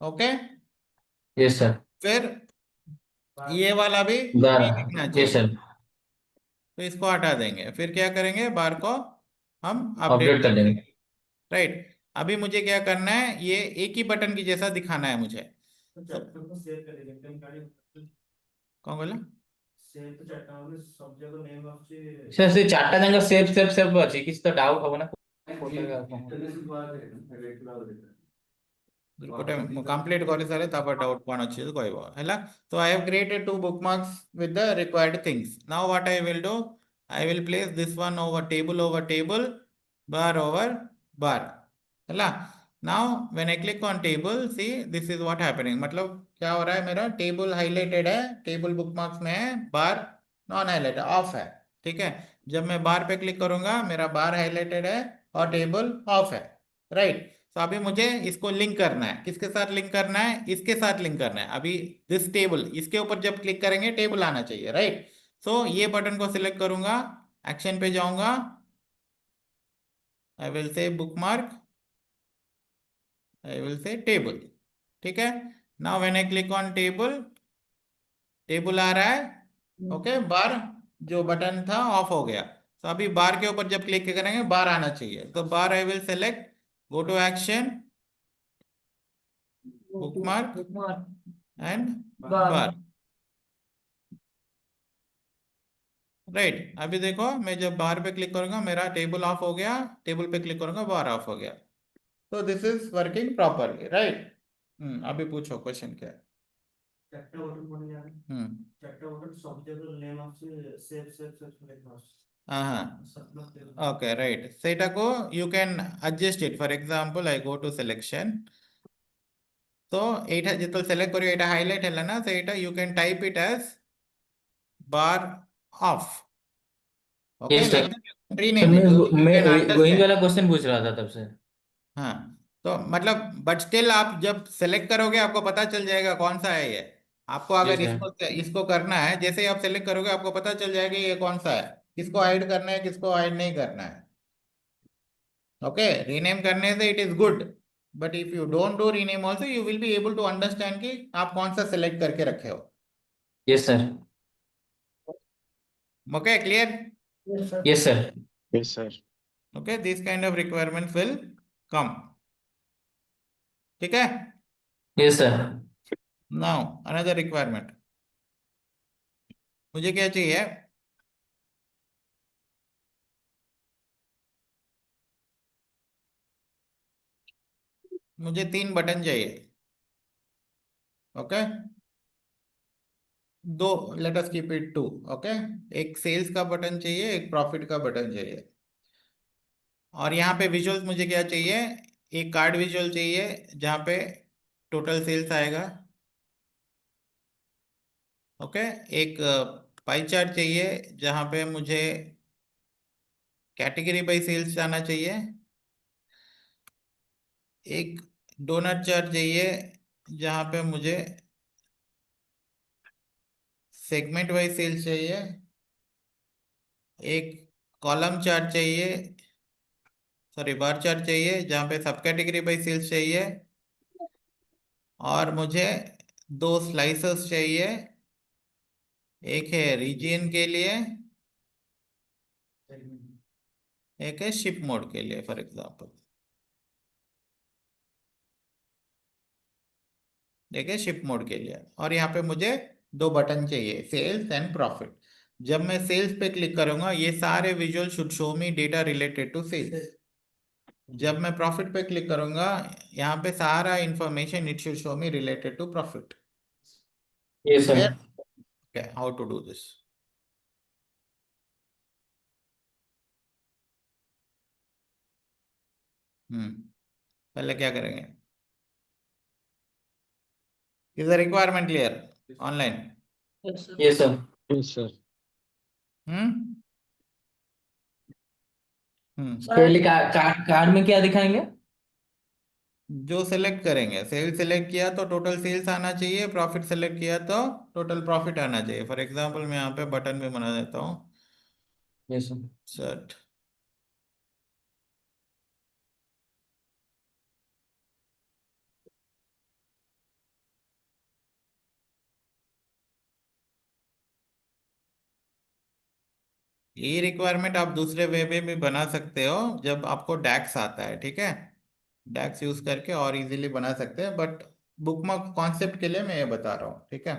ओके, जी सर। फिर ये वाला भी बार। नहीं दिखना जी चाहिए, सर। तो इसको हटा देंगे। फिर क्या करेंगे, बार को हम अपडेट अपडेट कर कर देंगे। देंगे। राइट, अभी मुझे क्या करना है, ये एक ही बटन की जैसा दिखाना है मुझे। कौन बोला? सर से चार्टा जंग सेव अच्छी किसी तो डाउट होगा ना। ଗୋଟେ କମ୍ପ୍ଲିଟ କରି ସାରେ ତାପରେ ଡାଉଟ୍ କ'ଣ ଅଛି ଯଦି କହିବ ହେଲା। So I have created two bookmarks with the required things. Now what I will do, I will place this one over table, bar over bar ହେଲା। Now when I click on table, see this is what happening, मतलब क्या हो रहा है, मेरा टेबल हाईलाइटेड है, टेबल बुकमार्क्स में है, बार नॉन हाईलाइटेड ऑफ है। ठीक है, जब मैं बार पे क्लिक करूंगा मेरा बार हाईलाइटेड है और टेबल ऑफ है। राइट, तो अभी मुझे इसको लिंक करना है, किसके साथ लिंक करना है, इसके साथ लिंक करना है। अभी दिस टेबल, इसके ऊपर जब क्लिक करेंगे टेबल आना चाहिए। राइट, सो ये बटन को सिलेक्ट करूंगा, एक्शन पे जाऊंगा, I will say bookmark, I will say table. ठीक है, now when I click on table, table आ रहा है। ओके, बार जो बटन था ऑफ हो गया, तो अभी बार के ऊपर जब क्लिक करेंगे बार आना चाहिए। तो bar I will select, go to action, bookmark and bar. Right, अभी देखो मैं जब बार पे क्लिक करूंगा मेरा टेबल ऑफ हो गया, टेबल पे क्लिक करूंगा बार ऑफ हो गया। तो this is working properly. Right, अभी पूछो क्वेश्चन क्या है। ओके, राइट, सेटा को you can adjust it, for example I go to selection, तो एटा जितो सेलेक्ट करियो एटा हाईलाइट हैला ना, तो एटा you can type it as bar off. Okay, yes like sir. Sir rename it, you मैं कैन गोइंग अंडरस्टैंड। वाला क्वेश्चन पूछ रहा था तब से। हाँ, तो मतलब बट स्टिल आप जब सेलेक्ट करोगे आपको पता चल जाएगा कौन सा है ये। आपको जी अगर सर। इसको इसको करना है, जैसे ही आप सेलेक्ट करोगे आपको पता चल जाएगा ये कौन सा है, किसको हाइड करना है, किसको हाइड नहीं करना है। ओके, रीनेम करने से it is good, but if you don't do rename also you will be able to understand कि आप कौन सा सेलेक्ट करके रखे हो। Yes sir. Okay, clear? Yes sir. Yes, sir. Okay, this kind of requirements will come. ठीक है, yes sir. Now another requirement, मुझे क्या चाहिए, मुझे 3 बटन चाहिए। ओके, दो, let us keep it 2। Okay, एक सेल्स का बटन चाहिए, एक प्रॉफिट का बटन चाहिए। और यहाँ पे विजुअल्स मुझे क्या चाहिए, एक कार्ड विजुअल चाहिए जहाँ पे टोटल सेल्स आएगा। ओके, एक पाई चार्ट चाहिए जहाँ पे मुझे कैटेगरी बाय सेल्स जाना चाहिए। एक डोनट चार्ट चाहिए जहाँ पे मुझे सेगमेंट वाइज सेल्स चाहिए। एक कॉलम चार्ट चाहिए, सॉरी बार चार्ट चाहिए जहाँ पे सब कैटेगरी बाय सेल्स चाहिए। और मुझे 2 स्लाइसर्स चाहिए, एक है रीजन के लिए, एक है शिप मोड के लिए, फॉर एग्जांपल एक है शिप मोड के लिए। और यहाँ पे मुझे दो बटन चाहिए, सेल्स एंड प्रॉफिट। जब मैं सेल्स पे क्लिक करूंगा ये सारे visual should show me data related to sales. जब मैं प्रॉफिट पे क्लिक करूंगा यहाँ पे सारा information it should show me related to profit. Yeah sir. Clear? How to do this? पहले क्या करेंगे? Is the requirement clear? Online? Yeah sir. Yes sir. Hmm hmm पहले कार्ड में क्या दिखाएंगे? जो सेलेक्ट करेंगे, सेल सेलेक्ट किया तो टोटल सेल्स आना चाहिए, प्रॉफिट सेलेक्ट किया तो टोटल प्रॉफिट आना चाहिए। फॉर एग्जांपल मैं यहाँ पे बटन भी बना देता हूँ, ये सर। सेट। ये रिक्वायरमेंट आप दूसरे वे में भी बना सकते हो जब आपको डैक्स आता है, ठीक है? डैक्स यूज करके और इजीली बना सकते हैं, बट बुकमार्क कॉन्सेप्ट के लिए मैं ये बता रहा हूँ, ठीक है?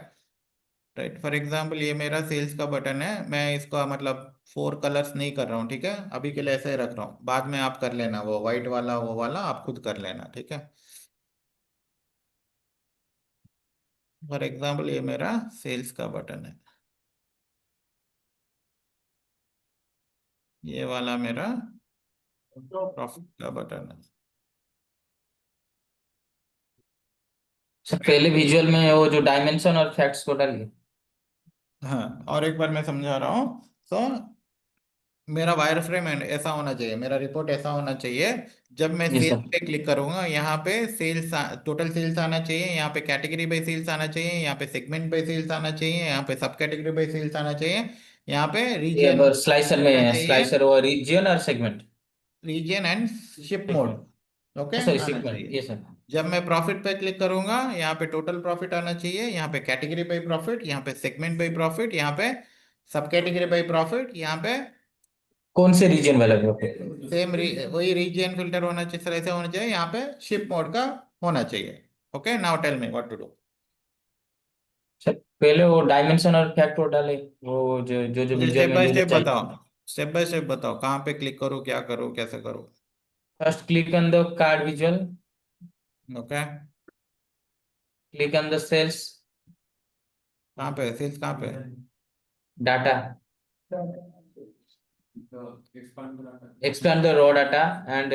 राइट, फॉर एग्जांपल ये मेरा सेल्स का बटन है, मैं इसका मतलब 4 कलर्स नहीं कर रहा हूँ, ठीक है? अभी के लिए ऐसे ही रख रहा हूँ, बाद में आप कर लेना, वो व्हाइट वाला वो वाला आप खुद कर लेना, ठीक है? फॉर एग्जांपल ये मेरा सेल्स का बटन है, ये वाला मेरा प्रॉफिट का बटन है। सर पहले विजुअल में वो जो डायमेंशन और फैक्ट्स को डालिए। हाँ, और एक बार मैं समझा रहा हूँ। तो मेरा वायर फ्रेम ऐसा होना चाहिए, मेरा रिपोर्ट ऐसा होना चाहिए। जब मैं ये सेल्स सर। पे क्लिक करूंगा यहाँ पे सेल्स, टोटल सेल्स आना चाहिए, यहाँ पे कैटेगरी बाय सेल्स आना चाहिए, यहाँ पे सेगमेंट बाय सेल्स आना चाहिए, यहाँ पे सब कैटेगरी बाय सेल्स आना चाहिए, यहाँ पे ये रीजन अब स्लाइसर आना में चाहिए, स्लाइसर और रीजियन और segment. Region and ship mode, okay, sorry आना सेगमेंट। चाहिए। ये सर। जब मैं प्रॉफिट पे क्लिक करूंगा यहाँ पे टोटल प्रॉफिट आना चाहिए, यहाँ पे कैटेगरी बाय प्रॉफिट, यहाँ पे सेगमेंट बाय प्रॉफिट, यहाँ पे सब कैटेगरी बाय प्रॉफिट, यहाँ पे कौन से रीजन वाला ग्रुप? सेम वही रीजन फिल्टर होना चाहिए सर, ऐसे होना चाहिए, यहाँ पे शिप मोड का होना चाहिए। Okay, now tell me what to do. Sir पहले वो डायमेंशन और फैक्ट को डाले, वो जो मुझे विजुअल स्टेप में बाय जो जो स्टेप चाहिए। बताओ, स्टेप बाय स्टेप बताओ, कहाँ पे क्लिक करूँ, क्या करूँ, कैसे करूँ? First click on the card visual, okay, click on the sales कहाँ पे सेल्स, कहाँ पे? डाटा, expand बनाना expand the raw data and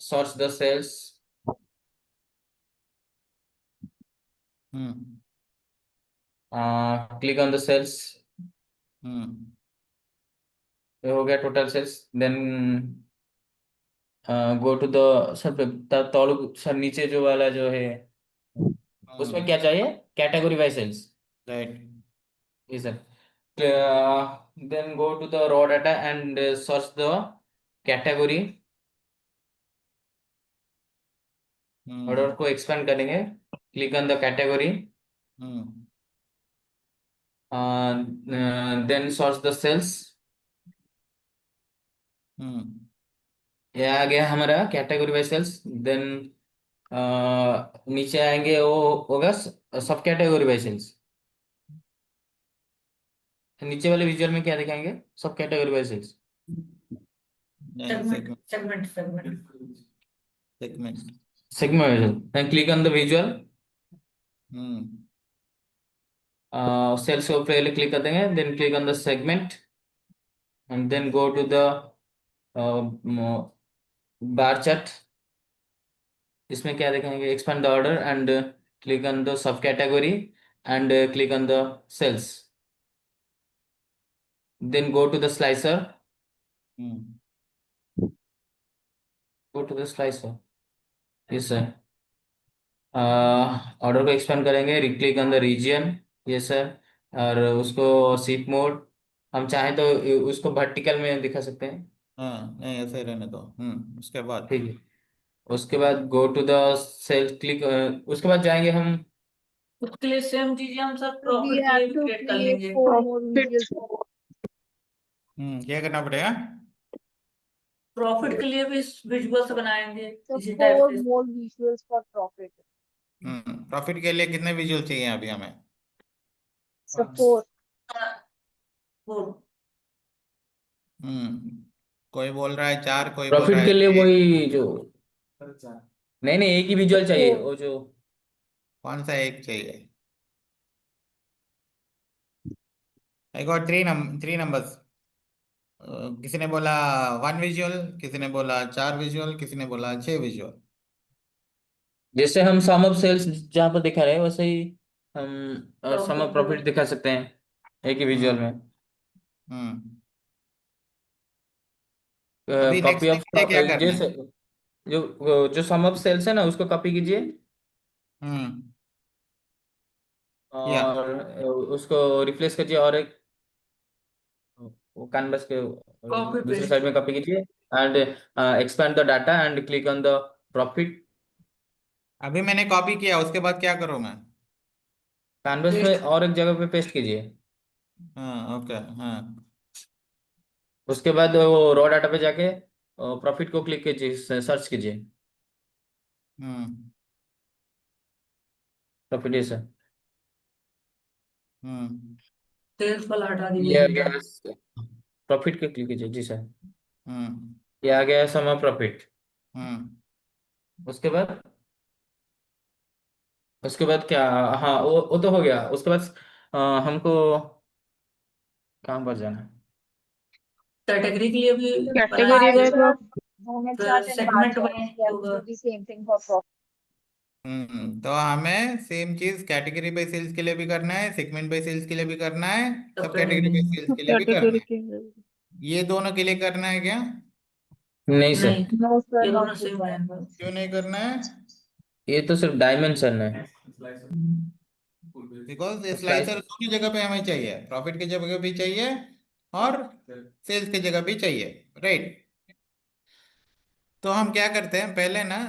search the cells. Hmm Click on the cells. Hmm ये हो गया total sales. Then go to the sir तौलू सर नीचे जो वाला जो है उसमें क्या चाहिए? Category wise sales. राइट। जी sir. Then go to the raw data and search the category. Hmm order को एक्सपेंड करेंगे, click on the category, hmm then search the sales. Hmm ये आ गया हमारा कैटेगरी वाइज सेल्स। देन नीचे आएंगे वो होगा सब कैटेगरी वाइज सेल्स। नीचे वाले विजुअल में क्या दिखाएंगे? Sub category wise sales. नहीं, segment segment, segment segment segment. Segment. Then click on the visual, hmm sales को पहले क्लिक कर देंगे, then click on the segment and then go to the bar chart. इसमें क्या दिखाएंगे? Expand the order and click on the sub category and click on the sales, then go to the slicer, hmm go to the slicer. Yes sir. Order को एक्सपेंड करेंगे, click on the region. Yes sir. और उसको शिप मोड, हम चाहें तो उसको वर्टिकल में दिखा सकते हैं। हाँ, नहीं ऐसे ही रहने दो। उसके बाद? ठीक है। उसके बाद go to the sale click, उसके बाद जाएंगे हम। उसके लिए सेम चीजें हम सब So we प्रॉफिट के लिए have भी to क्रिएट कर create लेंगे। 4 more videos. क्या करना पड़ेगा? प्रॉफिट के लिए भी विजुअल्स बनाएंगे So इसी टाइप 4 से। more visuals for profit. Profit के लिए कितने विजुअल चाहिए अभी हमें? Support. वो कोई बोल रहा है 4, कोई बोल प्रॉफिट रहा के है लिए 6। वही जो नहीं नहीं एक ही विजुअल चाहिए वो जो कौन सा एक चाहिए? I got 3 numbers. किसी ने बोला 1 विजुअल, किसी ने बोला 4 विजुअल, किसी ने बोला 6 विजुअल। जैसे हम सम ऑफ सेल्स जहाँ पर दिखा रहे हैं वैसे ही हम सम ऑफ प्रॉफिट दिखा सकते हैं एक ही विजुअल हम्म में। हम्म अभी कॉपी नेक्स्ट ऑफ मुझे क्या करना जैसे है? जो जो सम ऑफ सेल्स है ना उसको कॉपी कीजिए हम्म या और उसको रिप्लेस कीजिए और एक वो कैनवस के कॉपी दूसरे पेस्ट साइड में कॉपी कीजिए and expand the data and click on the profit. अभी मैंने कॉपी किया, उसके बाद क्या करूँ मैं? कैनवस में पेस्ट और एक जगह पे पेस्ट कीजिए। हाँ ओके हाँ। उसके बाद वो रॉ डाटा पे जाके प्रॉफिट को क्लिक कीजिए सर्च कीजिए हम्म प्रॉफिट ऐसे हम्म सेल्स वाला हटा दीजिए ये आ सीधा। गया प्रॉफिट के क्लिक कीजिए जी सर। हम्म ये आ गया सम प्रॉफिट। हम्म उसके बाद क्या हाँ वो तो हो गया। उसके बाद हमको कहाँ पर जाना है? कैटेगरी के लिए भी Category by बनाएंगे, movement फिर chart and bar segment chart. बनाएंगे We have to होगा। do the same thing for profit. तो हमें सेम चीज कैटेगरी बाय सेल्स के लिए भी करना है, सेगमेंट बाय सेल्स के लिए भी करना है, सब सब कैटेगरी बाय करेंगे। सेल्स के लिए भी करना है। ये दोनों के लिए करना है क्या? नहीं सर नहीं, No, sir, ये दोनों not सेम required. रहेंगे। क्यों नहीं करना है? ये तो सिर्फ डायमेंशन है। बिकॉज स्लाइस स्लाइसर दोनों जगह पे हमें चाहिए, प्रॉफिट की जगह भी चाहिए और सेल्स की जगह भी चाहिए, राइट? तो हम क्या करते हैं पहले ना,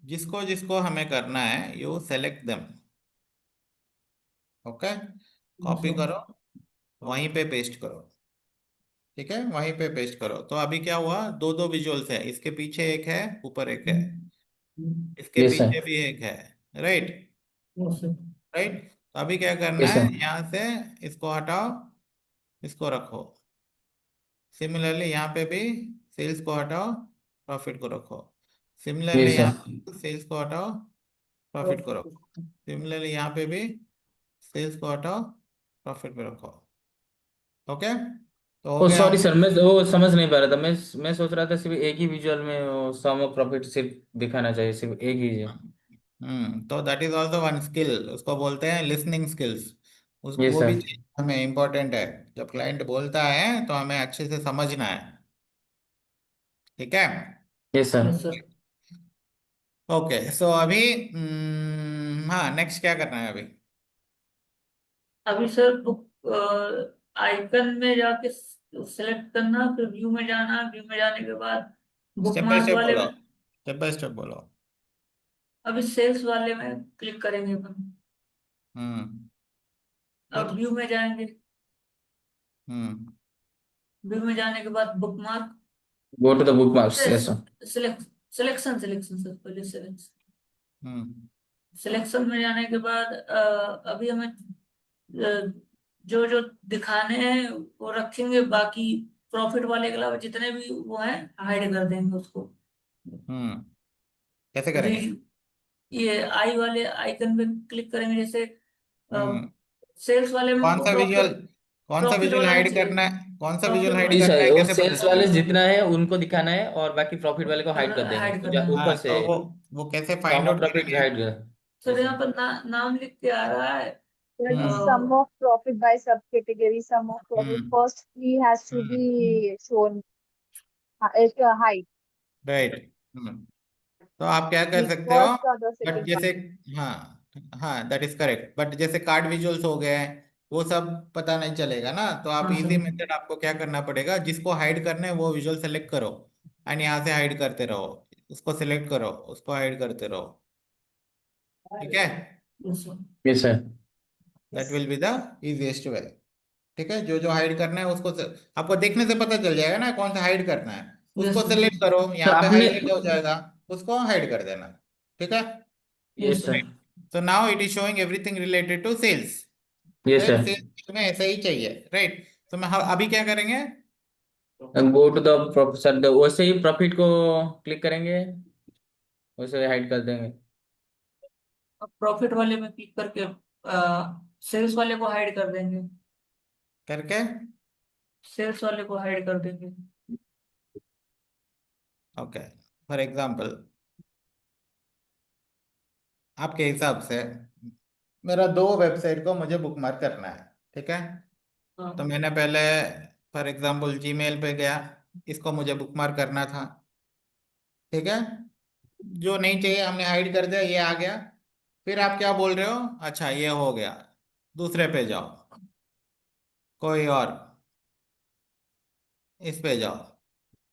जिसको जिसको हमें करना है you select them. Okay, copy करो, वहीं पे पेस्ट करो। ठीक है, वहीं पे पेस्ट करो। तो अभी क्या हुआ, दो दो विजुअल्स है, इसके पीछे एक है, ऊपर एक है, इसके यस पीछे सर भी एक है, राइट? राइट। तो अभी क्या करना यस है, सर यहाँ से इसको हटाओ, इसको रखो। सिमिलरली यहाँ पे भी सेल्स को हटाओ, प्रॉफिट को रखो। सिमिलरली यस यहाँ सर पे सेल्स को हटाओ, प्रॉफिट को रखो। सिमिलरली यहाँ पे भी सेल्स को हटाओ, प्रॉफिट पे रखो। ओके, तो हो ओ गया सॉरी हमारा। सर मैं वो समझ नहीं पा रहा था। मैं सोच रहा था सिर्फ एक ही विजुअल में सम ऑफ प्रॉफिट सिर्फ दिखाना चाहिए सिर्फ एक ही है। तो that is also one skill, उसको बोलते हैं लिसनिंग स्किल्स। उस यस वो भी सर हमें इम्पोर्टेंट है। जब क्लाइंट बोलता है तो हमें अच्छे से समझना है। ठीक है, yes sir. Yes sir. Okay. So अभी हाँ, नेक्स्ट क्या करना है अभी? अभी सर बुक आइकन में जाके सिलेक्ट करना, फिर व्यू में जाना, व्यू में जाने के बाद स्टेप बाय बुकमार्क स्टेप वाले बोलो, में, स्टेप बाय स्टेप बोलो। अभी सेल्स वाले में क्लिक करेंगे अपन। हम्म अब फिर व्यू में जाएंगे, हम्म व्यू में जाने के बाद bookmark, go to the bookmarks yes sir. Select selection selection sir, पहले सिलेक्शन। हम्म सिलेक्शन में जाने के बाद अभी हमें जो जो दिखाने हैं वो रखेंगे, बाकी प्रॉफिट वाले के अलावा जितने भी वो हैं हाइड कर देंगे उसको। हम्म कैसे री करेंगे? ये आई वाले आइकन पे क्लिक करेंगे, जैसे हम्म सेल्स वाले में कौन हमको सा विजुअल, कौन सा प्रॉफिट विजुअल वाला नहीं हाइड चाहिए, करना है, कौन सा विजुअल प्रॉफिट हाइड जी वाला करना सर है, वो कैसे पता सेल्स वाले चलेगा? जितना है उनको दिखाना है और बाकी प्रॉफिट वाले को हाइड कर देंगे हाइड तो करना है। ऊपर हाँ से तो वो कैसे find sum of out profit करेंगे? हाइड कर। सर यस यहाँ सर पर नाम लिख के आ रहा है। There is hmm sum of profit by subcategory. Sum of profit hmm first three has to hmm be shown. It's a height. Right. तो आप क्या कर The सकते हो, first or the but second one. जैसे, हाँ हाँ दैट इज करेक्ट, बट जैसे कार्ड विजुअल्स हो गए वो सब पता नहीं चलेगा ना। तो आप हाँ इजी सर। मेथड, आपको क्या करना पड़ेगा, जिसको हाइड करना है वो विजुअल सेलेक्ट करो एंड यहाँ से हाइड करते रहो। उसको सिलेक्ट करो, उसको हाइड करते रहो। ठीक है, yes sir. Yes sir that will be the easiest way. ठीक है, जो जो हाइड करना है उसको आपको देखने से पता चल जाएगा ना कौन सा हाइड करना है। उसको Yes, सेलेक्ट करो, सर यहाँ पे आपने हाईलाइट हो जाएगा, उसको हाइड कर देना। ठीक है। yes, sir, So now it is showing everything related to sales. Yes right, sir. Sales में ऐसा ही चाहिए। राइट, तो मैं अभी क्या करेंगे? गो टू द सर, वैसे ही प्रॉफिट को क्लिक करेंगे, वैसे हाइड कर देंगे। अब प्रॉफिट वाले में क्लिक करके सेल्स वाले को हाइड कर देंगे, करके सेल्स वाले को हाइड कर देंगे। ओके, फॉर एग्जांपल आपके हिसाब से मेरा 2 वेबसाइट को मुझे बुकमार्क करना है। ठीक है, तो हाँ, मैंने पहले फॉर एग्जांपल जीमेल पे गया, इसको मुझे बुकमार्क करना था। ठीक है, जो नहीं चाहिए हमने हाइड कर दिया, ये आ गया। फिर आप क्या बोल रहे हो? अच्छा ये हो गया, दूसरे पे जाओ, कोई और, इस पे जाओ।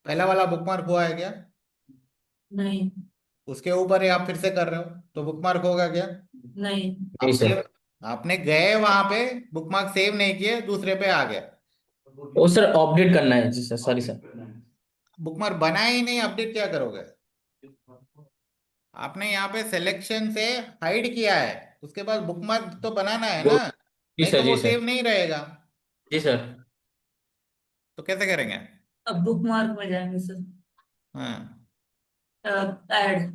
पहला वाला बुकमार्क हुआ है क्या? नहीं उसके ऊपर ही आप फिर से कर रहे हो, तो बुकमार्क होगा क्या? नहीं, आप नहीं सर, सेव, आपने गए वहां पे, बुकमार्क सेव नहीं किए, दूसरे पे आ गया। वो सर अपडेट करना है जी सर, सॉरी सर। बुकमार्क बनाया ही नहीं, अपडेट क्या करोगे? आपने यहाँ पे सिलेक्शन से हाइड किया है, उसके बाद बुकमार्क तो बनाना है वो ना, जी नहीं सर, तो जी वो सर, सेव नहीं रहेगा। जी सर। तो कैसे करेंगे? अब बुक मार्क में जाएंगे सर, हाँ। ऐड,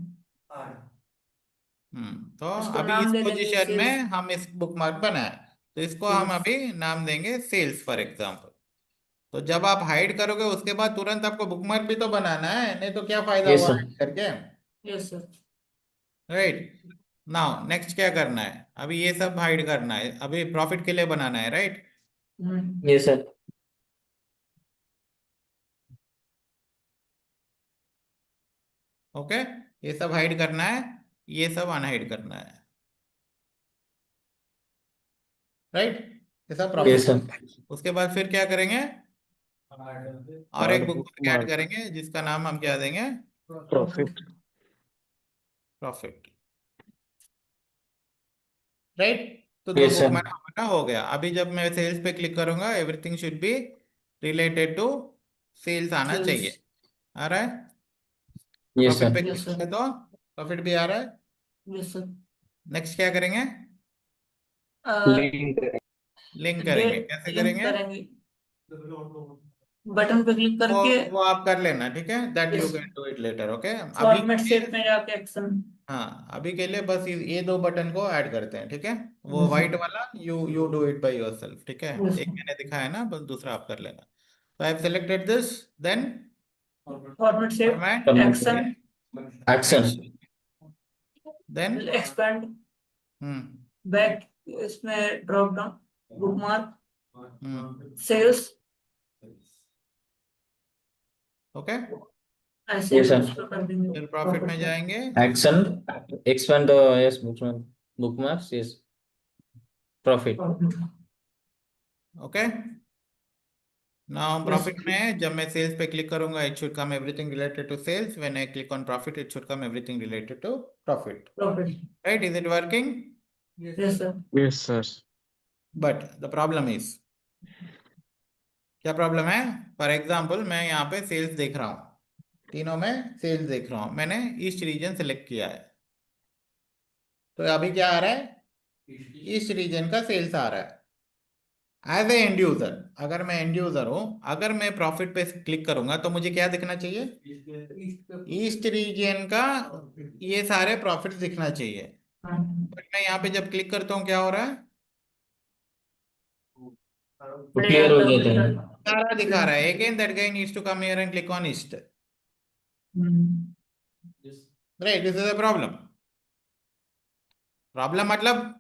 तो इसको अभी इस नाम दे देंगे पोजीशन में सेल्स। हम इस बुकमार्क बनाए, तो इसको हम सेल्स, अभी नाम देंगे सेल्स फॉर एग्जाम्पल। तो जब आप हाइड करोगे उसके बाद तुरंत आपको बुकमार्क भी तो बनाना है, नहीं तो क्या फायदा यस हुआ सर, हाइड करके? Yes sir. Right. Now next क्या करना है? अभी ये सब हाइड करना है, अभी प्रॉफिट के लिए बनाना है। राइट, यस सर, ओके, ये सब हाइड करना है, ये सब अनहाइड करना है। राइट, ये सब यस प्रॉफिट। सर। उसके बाद फिर क्या करेंगे? और और एक बुकमार्क ऐड बुकमार्क करेंगे जिसका नाम हम क्या देंगे? प्रॉफिट। प्रॉफिट। राइट, तो 2 यस सर, बुकमार्क हमारा हो गया। अभी जब मैं सेल्स पे क्लिक करूंगा, everything should be related to sales आना सेल्स, चाहिए। आ रहा है? Yes profit sir. पे यस क्लिक सर, करें तो प्रॉफिट भी आ रहा है। Yes sir. नेक्स्ट क्या करेंगे? लिंक लिंक करेंगे। डेट कैसे लिंक करेंगे? करेंगे, बटन पे क्लिक वो करके, वो आप कर लेना। ठीक है, that you yes, can do it later. Okay, अभी फॉर्मेट के सेट लिए, में जाके एक्शन, हाँ अभी के लिए बस ये 2 बटन को ऐड करते हैं। ठीक है, वो यस व्हाइट वाला you do it by yourself. ठीक है, यस, एक मैंने दिखाया ना, बस दूसरा आप कर लेना। तो I have selected this, then format set, format, action, action. Then expand, hmm back, इसमें drop down, bookmark, hmm sales, okay, ऐसे यस सर, उसको कर देंगे फिर प्रॉफिट में प्रॉफिट में। जाएंगे। Action, expand the, yes bookmark, bookmarks, yes profit. Okay, now yes, profit में जब मैं सेल्स पे क्लिक करूंगा, it should come everything related to sales. When I click on profit, it should come everything related to profit. Profit, right, is it working? Yes sir. Yes sir. But the problem is, क्या प्रॉब्लम है? फॉर एग्जाम्पल मैं यहाँ पे सेल्स देख रहा हूँ, तीनों में सेल्स देख रहा हूँ, मैंने ईस्ट रीजन सेलेक्ट किया है। तो अभी क्या आ रहा है? ईस्ट रीजन का सेल्स आ रहा है। एज ए एंड यूजर, अगर मैं एंड यूजर हूँ, अगर मैं प्रॉफिट पे क्लिक करूंगा तो मुझे क्या दिखना चाहिए? ईस्ट रीजन का ये सारे प्रॉफिट दिखना चाहिए। बट मैं यहाँ पे जब क्लिक करता हूँ, क्या हो रहा है? क्लियर हो जाते हैं। सारा दिखा रहा है। Again that guy needs to come here and click on east. Right, this is a problem. Problem मतलब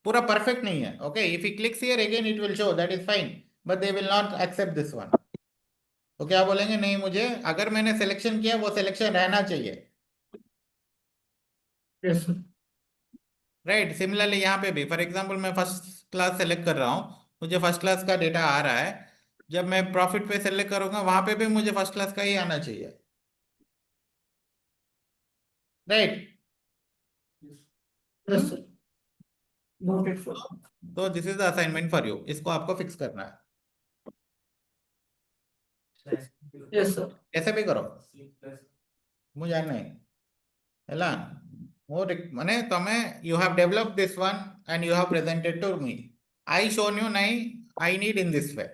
पूरा परफेक्ट नहीं है। Okay, if he clicks here again it will show, that is fine, but they will not accept this one. तो क्या बोलेंगे? नहीं, मुझे अगर मैंने सिलेक्शन किया वो सिलेक्शन रहना चाहिए। यस सर, राइट, सिमिलरली यहाँ पे भी फॉर एग्जांपल मैं फर्स्ट क्लास सेलेक्ट कर रहा हूँ, मुझे फर्स्ट क्लास का डेटा आ रहा है। जब मैं प्रॉफिट पे सेलेक्ट करूंगा, वहां पे भी मुझे फर्स्ट क्लास का ही आना चाहिए। Right. Yes sir, noted for, तो this is the assignment for you, इसको आपको फिक्स करना है। Yes sir. कैसे भी करो मुझे नहीं ହେଲା माने तमे you have developed this one and you have presented to me. I shown you नहीं I need in this way.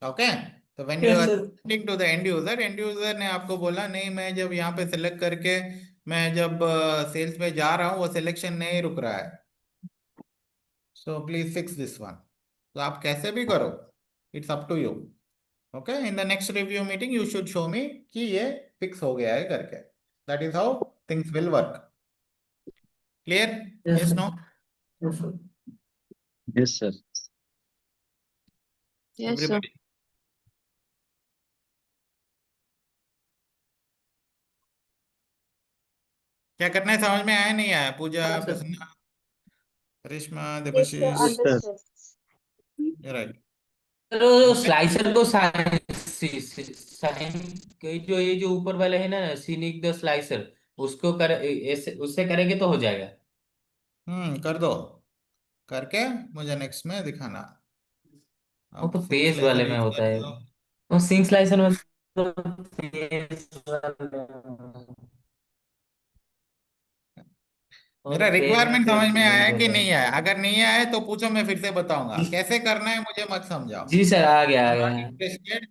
Okay, so when you yes are sir. presenting to the end user ने आपको बोला नहीं मैं जब यहाँ पे सिलेक्ट करके मैं जब सेल्स पे जा रहा हूँ वो सिलेक्शन नहीं रुक रहा है, so please fix this one. तो आप कैसे भी करो, it's up to you. Okay, in the next review meeting you should show me कि ये फिक्स हो गया है करके. That is how things will work. Clear? Yes Yes, sir. no? Yes sir. Yes, sir. Yes sir. Everybody. क्या करना है समझ में आया नहीं आया? पूजा, हाँ sir. Prasanna, Karishma, Yes, sir, Debashish, Yes, sir. understood. Right. तो स्लाइसर को साइन के जो ये जो ऊपर वाले है ना सीनिक द स्लाइसर उसको कर ऐसे उससे करेंगे तो हो जाएगा। कर दो, करके मुझे नेक्स्ट में दिखाना. वो आप तो सिंक पेज वाले स्लाइसर में यूज होता है। करते हो. वो सिंक स्लाइसर में तो पेज वाले और मेरा पेज में रिक्वायरमेंट फिर समझ में आया यूज है कि होता है। नहीं आया? अगर नहीं आया है तो पूछो, मैं फिर से बताऊंगा कैसे करना है, मुझे मत समझाओ. जी सर आ गया आ I'm not गया। interested.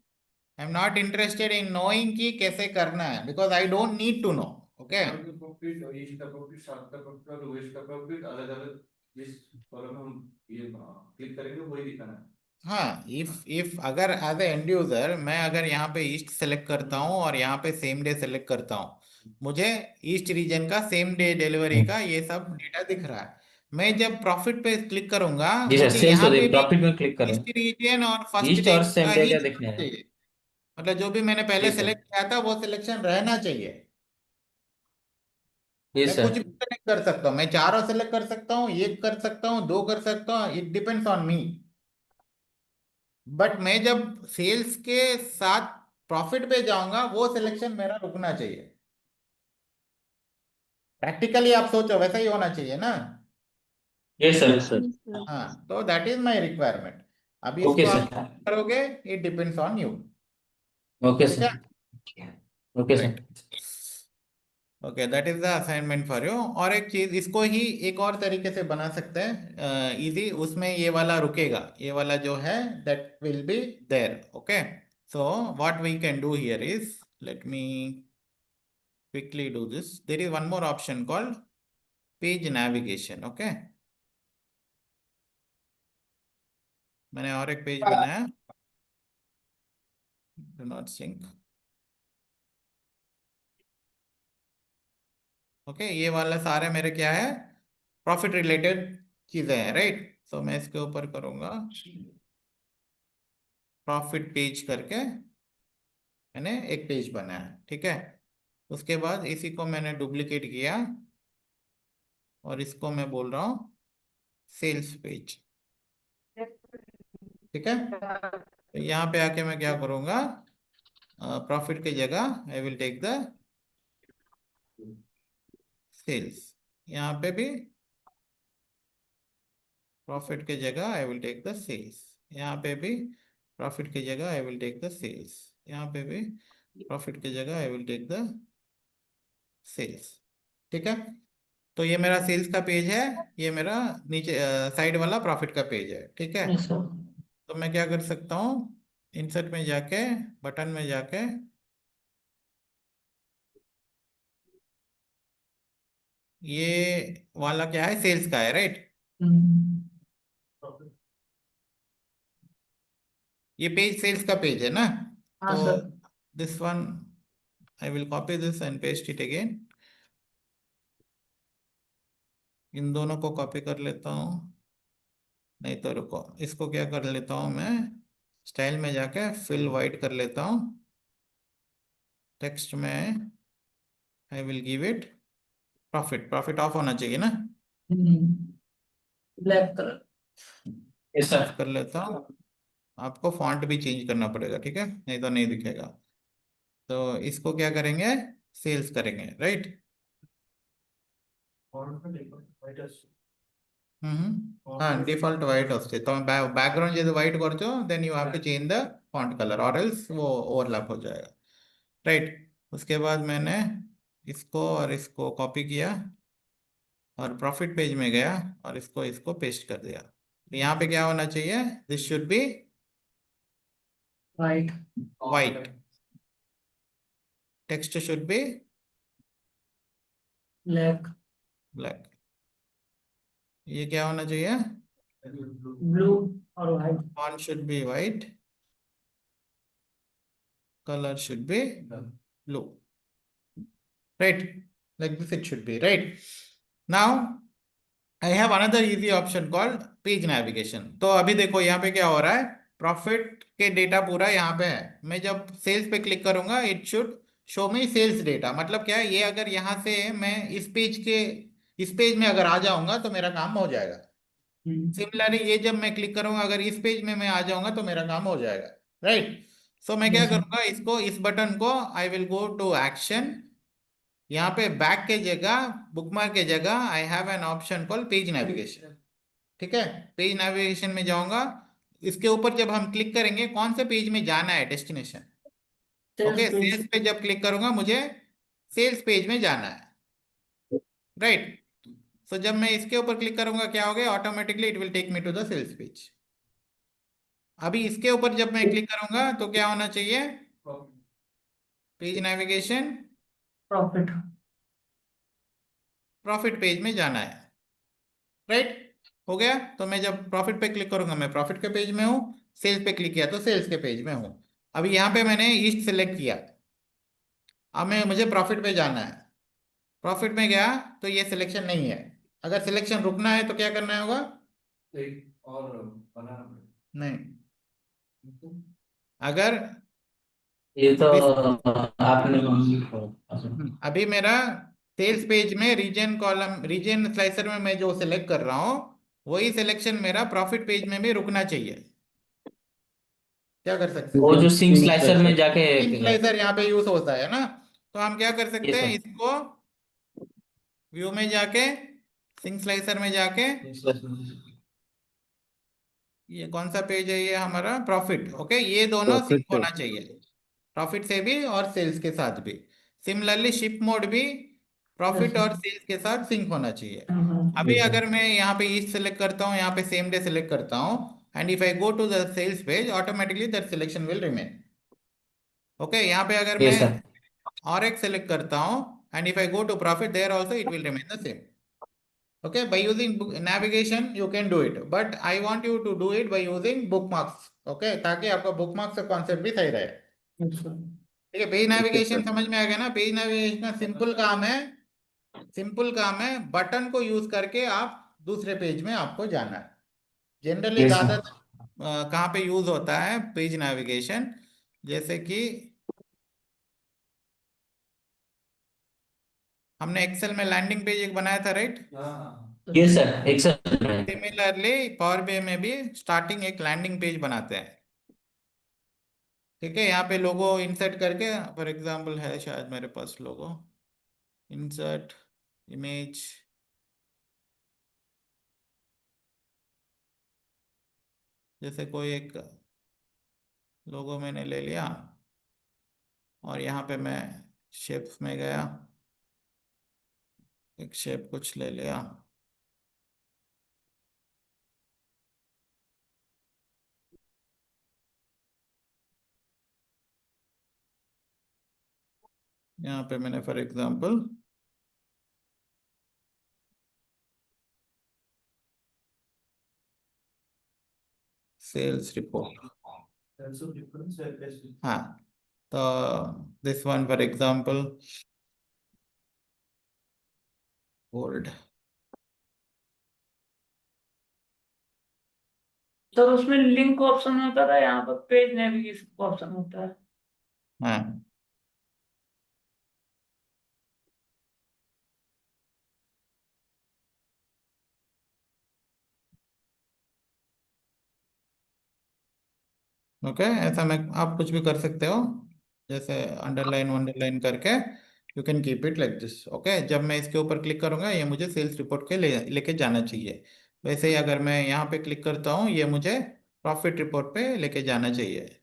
I'm not interested in knowing कि कैसे करना है because I don't need to know. Okay. Profit और ईस्ट का प्रॉफिट, साउथ का प्रॉफिट और वेस्ट का प्रॉफिट अलग अलग जिस कॉलम में हम ये क्लिक करेंगे वही दिखाना है. हाँ, इफ अगर एज ए एंड यूजर मैं अगर यहाँ पे ईस्ट सेलेक्ट करता हूँ और यहाँ पे सेम डे सेलेक्ट करता हूँ, मुझे ईस्ट रीजन का सेम डे डिलीवरी का ये सब डेटा दिख रहा है. मैं जब प्रॉफिट पे क्लिक करूंगा जी सर मुझे सेल्स यहाँ होती पे है भी प्रॉफिट में क्लिक करें। ईस्ट रीजन और फर्स्ट ईस्ट डे और का सेम डे ही का देखने दिखना हैं। चाहिए. मतलब जो भी मैंने जी पहले सर। सेलेक्ट किया था वो सिलेक्शन रहना चाहिए. जी मैं कुछ सर। भी सेलेक्ट कर सकता हूँ, मैं चारों सेलेक्ट कर सकता हूँ, एक कर सकता हूँ, दो कर सकता हूँ, it depends on me. But मैं जब सेल्स के साथ प्रॉफिट पे जाऊंगा वो सिलेक्शन मेरा रुकना चाहिए. प्रैक्टिकली आप सोचो वैसा ही होना चाहिए ना. Yes sir. Yes, sir. Yes sir. हाँ, तो दैट इज माय रिक्वायरमेंट. अभी ओके इसको सर। आप करोगे, it depends on you. Okay ठीक सर। है, okay sir. Great. Okay, that is the assignment for you. और एक चीज, इसको ही एक और तरीके से बना सकते हैं इजी. उसमें ये वाला रुकेगा, ये वाला जो है that will be there. Okay, so what we can do here is, let me quickly do this. There is one more option called page navigation. Okay, मैंने और एक पेज बनाया, do not sync. ओके, ये वाला सारे मेरे क्या है, प्रॉफिट रिलेटेड चीजें हैं, राइट. तो मैं इसके ऊपर करूंगा प्रॉफिट पेज करके, मैंने एक पेज बनाया. ठीक है, उसके बाद इसी को मैंने डुप्लीकेट किया और इसको मैं बोल रहा हूँ सेल्स पेज. ठीक है, तो यहाँ पे आके मैं क्या करूंगा, प्रॉफिट की जगह I will take the sales. यहाँ पे भी प्रॉफिट की जगह I will take the sales. यहाँ पे भी प्रॉफिट की जगह I will take the sales. यहाँ पे भी प्रॉफिट की जगह I will take the sales. ठीक है, तो ये मेरा सेल्स का पेज है, ये मेरा नीचे साइड वाला प्रॉफिट का पेज है. ठीक है, यस सर। तो मैं क्या कर सकता हूँ, इंसर्ट में जाके, बटन में जाके, ये वाला क्या है, सेल्स का है, राइट. ये पेज सेल्स का पेज है ना. हाँ तो sir. This one I will copy this and paste it again. इन दोनों को कॉपी कर लेता हूँ. नहीं तो रुको, इसको क्या कर लेता हूँ मैं, स्टाइल में जाके फिल वाइट कर लेता हूँ. टेक्स्ट में I will give it profit. Profit of होना चाहिए ना. Black colour. Yes sir. Of कर लेता हूँ. आपको फॉन्ट भी चेंज करना पड़ेगा, ठीक है, नहीं तो नहीं दिखेगा. तो इसको क्या करेंगे, सेल्स करेंगे, राइट. और देखो হ্যাঁ ডিফল্ট হোয়াইট আসছে, তুমি बैकग्राउंड যদি হোয়াইট করছো then you have to change the font colour और एल्स वो ओवरलैप हो जाएगा, राइट। उसके बाद मैंने इसको और इसको कॉपी किया और प्रॉफिट पेज में गया और इसको इसको पेस्ट कर दिया। तो यहाँ पे क्या होना चाहिए, this should B right. White, text should be black. Black. ये क्या होना चाहिए, ब्लू और white. Font should be white, color should be blue, right? Like this it should be, right? Now I have another easy option called page navigation। तो अभी देखो यहाँ पे क्या हो रहा है, प्रॉफिट के डेटा पूरा यहाँ पे है, मैं जब सेल्स पे क्लिक करूंगा it should show me sales data. मतलब क्या है, ये अगर यहाँ से मैं इस पेज में अगर आ जाऊंगा तो मेरा काम हो जाएगा। सिमिलरली ये जब मैं क्लिक करूंगा अगर इस पेज में मैं आ जाऊंगा तो मेरा काम हो जाएगा, राइट। सो मैं क्या Yes, sir. करूंगा, इसको इस बटन को I will go to action, यहाँ पे बैक के जगह बुकमार्क के जगह I have an option call page navigation, ठीक है। पेज नेविगेशन में जाऊंगा, इसके ऊपर जब हम क्लिक करेंगे कौन से पेज में जाना है, destination, okay. Sales page. Sales पे जब क्लिक करूंगा मुझे सेल्स पेज में जाना है, राइट। सो जब मैं इसके ऊपर क्लिक करूंगा क्या हो गया, automatically it will take me to the sales page. अभी इसके ऊपर जब मैं क्लिक करूंगा तो क्या होना चाहिए, page navigation profit. Profit page में जाना है, राइट। हो गया। तो मैं जब प्रॉफिट पे क्लिक करूंगा मैं प्रॉफिट के पेज में हूँ, सेल्स पे क्लिक किया तो सेल्स के पेज में हूँ। अभी यहाँ पे मैंने ईस्ट सेलेक्ट किया, अब मुझे प्रॉफिट पे जाना है, प्रॉफिट में गया तो ये सिलेक्शन नहीं है। अगर सिलेक्शन रुकना है तो क्या करना होगा, और बनाना पड़ेगा। नहीं, अगर ये तो अभी आपने अभी मेरा सेल्स पेज में रीजन कॉलम रीजन स्लाइसर में मैं जो सिलेक्ट कर रहा हूँ वही सिलेक्शन मेरा प्रॉफिट पेज में भी रुकना चाहिए। क्या कर सकते वो हैं, जो सिंक स्लाइसर में जाके स्लाइसर यहाँ पे यूज होता है ना, तो हम क्या कर सकते Yes, हैं, sir. इसको व्यू में जाके सिंक स्लाइसर में जाके, ये कौन सा पेज है, ये हमारा प्रॉफिट, ओके। ये दोनों Profit सिंक पे। होना चाहिए, प्रॉफिट से भी और सेल्स के साथ भी। सिमिलरली शिप मोड भी प्रॉफिट और सेल्स के साथ सिंक होना चाहिए। अभी Yes, sir. अगर मैं यहाँ पे ईस्ट सेलेक्ट करता हूँ, यहाँ पे सेम डे सेलेक्ट करता हूँ and if I go to the sales page automatically that selection will remain, okay. यहाँ पे अगर मैं Yes, sir. और एक सेलेक्ट करता हूँ and if I go to profit there also it will remain the same, okay। By using navigation you can do it, but I want you to do it by using bookmarks, okay, ताकि आपका bookmarks का कॉन्सेप्ट भी सही रहे, ठीक है। पेज नेविगेशन समझ में आ गया ना, पेज नेविगेशन का सिंपल काम है, सिंपल काम है, बटन को यूज करके आप दूसरे पेज में आपको जाना है। Generally Yes, sir. ज्यादा कहाँ पे यूज होता है पेज नेविगेशन, जैसे कि हमने एक्सेल में लैंडिंग पेज एक बनाया था, राइट। Yes, sir. Excel में। सिमिलरली पावर बीआई में भी स्टार्टिंग एक लैंडिंग पेज बनाते हैं, ठीक है। यहाँ पे लोगो इंसर्ट करके, फॉर एग्जांपल है शायद मेरे पास लोगो, इंसर्ट इमेज, जैसे कोई एक लोगो मैंने ले लिया और यहाँ पे मैं शेप्स में गया, एक शेप कुछ ले लिया, यहाँ पे मैंने फॉर एग्जांपल सेल्स रिपोर्ट, हाँ, तो this one for example bold, तो उसमें लिंक ऑप्शन होता था, यहाँ पर पेज नेविगेशन ऑप्शन होता है। हाँ। ओके, ऐसा मैं आप कुछ भी कर सकते हो, जैसे अंडरलाइन अंडरलाइन करके you can keep it like this, okay. जब मैं इसके ऊपर क्लिक करूंगा ये मुझे सेल्स रिपोर्ट के लेके जाना चाहिए। वैसे ही अगर मैं यहाँ पे क्लिक करता हूँ, ये मुझे प्रॉफिट रिपोर्ट पे लेके जाना चाहिए।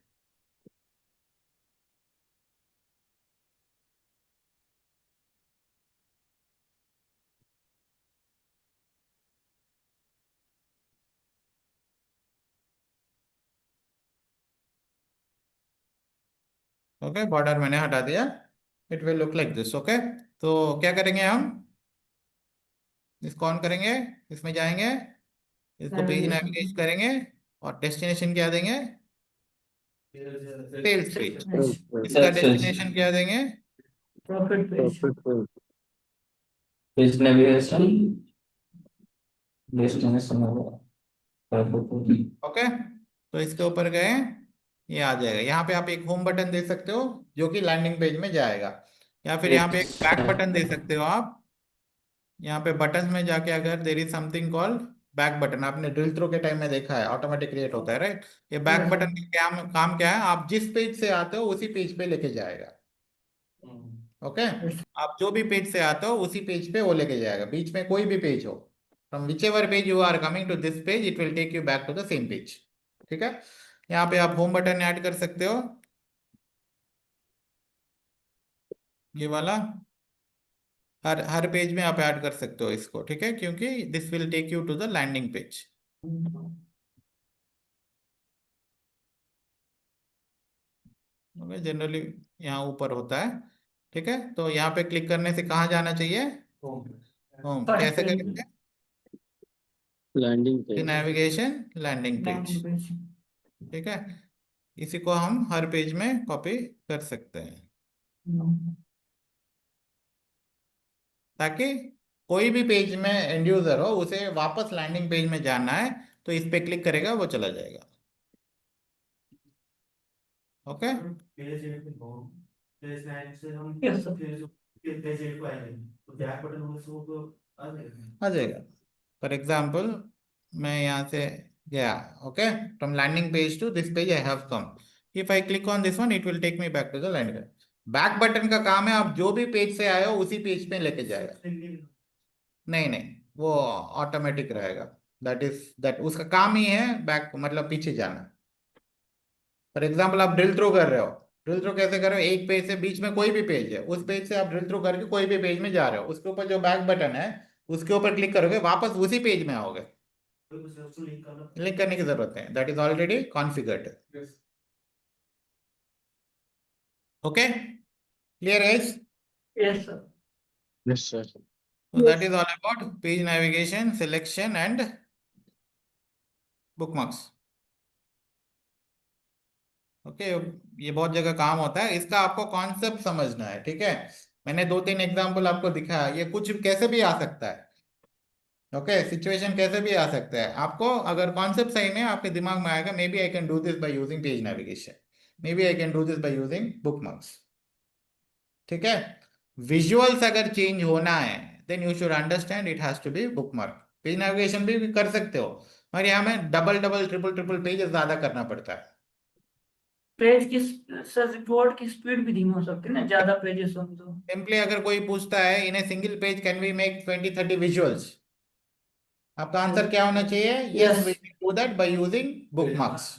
ओके, बॉर्डर मैंने हटा दिया। It will look like this. Okay, तो क्या करेंगे हम, इसको ऑन करेंगे, इसमें जाएंगे, इसको पेज नेविगेट करेंगे और डेस्टिनेशन क्या देंगे, सेल्स पेज। इसका Sales page. डेस्टिनेशन क्या देंगे, profit page. Page navigation. Destination होगा। ओके। तो इसके ऊपर गए, ये आ जाएगा। यहाँ पे आप एक होम बटन दे सकते हो जो कि लैंडिंग पेज में जाएगा, या फिर यहाँ पे एक बैक बटन दे सकते हो आप। यहाँ पे बटन में जाके अगर there is something called back button, आपने ड्रिल थ्रो के टाइम में देखा है, ऑटोमेटिक क्रिएट होता है, राइट। ये बैक बटन का क्या काम क्या है, आप जिस पेज से आते हो उसी पेज पे लेके जाएगा। ओके, आप जो भी पेज से आते हो उसी पेज पे वो लेके जाएगा, बीच में कोई भी पेज हो, from whichever page you are coming to this page, it will take you back to the same page. ठीक है, यहाँ पे आप होम बटन ऐड कर सकते हो, ये वाला हर हर पेज में आप ऐड कर सकते हो इसको। ठीक है, क्योंकि this will take you to the landing page. Generally यहाँ ऊपर होता है। ठीक है, तो यहाँ पे क्लिक करने से कहाँ जाना चाहिए, होम। कैसे करेंगे, landing page. Navigation landing page. ठीक है, इसी को हम हर पेज में कॉपी कर सकते हैं, ताकि कोई भी पेज में एंड यूजर हो उसे वापस लैंडिंग पेज में जाना है तो इस पे क्लिक करेगा, वो चला जाएगा। ओके, पेज एट पे हो, पेज 9 से हम Yes, sir. पेज 8 को आएंगे, तो बैक बटन होने से वो तो आ जाएगा। आ जाएगा। फॉर एग्जाम्पल मैं यहाँ से गया, okay, from landing page to this page I have come, if I click on this one it will take me back to the landing. Back button का काम है आप जो भी पेज से आए हो उसी पेज पे लेके जाएगा। नहीं नहीं, वो ऑटोमेटिक रहेगा, दैट उसका काम ही है बैक, मतलब पीछे जाना। फॉर एग्जाम्पल आप ड्रिल थ्रो कर रहे हो, ड्रिल थ्रो कैसे कर रहे हो, एक पेज से, बीच में कोई भी पेज है उस पेज से आप ड्रिल थ्रो करके कोई भी पेज में जा रहे हो, उसके ऊपर जो बैक बटन है उसके ऊपर क्लिक करोगे, वापस उसी पेज में आओगे। लिंक करने की जरूरत है, that is already configured. Okay, clear guys. Yes, sir. Yes sir. So that is all about page navigation, selection and bookmarks. Okay, ये बहुत जगह काम होता है, इसका आपको कॉन्सेप्ट समझना है। ठीक है, मैंने 2-3 एग्जांपल आपको दिखाया, ये कुछ कैसे भी आ सकता है। ओके, सिचुएशन कैसे भी आ सकता है, आपको अगर कॉन्सेप्ट सही में आपके दिमाग में आएगा, maybe I can do this by using page navigation, maybe I can do this by using bookmarks. ठीक है, विजुअल्स अगर चेंज होना है then you should understand it has to be bookmark. Page navigation भी कर सकते हो, मगर यहाँ में double double triple triple page ज्यादा करना पड़ता है। पेज की सर रिपोर्ट की स्पीड भी धीमी हो सकती है ना, ज्यादा पेजेस हो तो। सिंपली अगर कोई पूछता है in a single page can we make 20-30 visuals, आपका आंसर क्या होना चाहिए, yes we can do that by using bookmarks.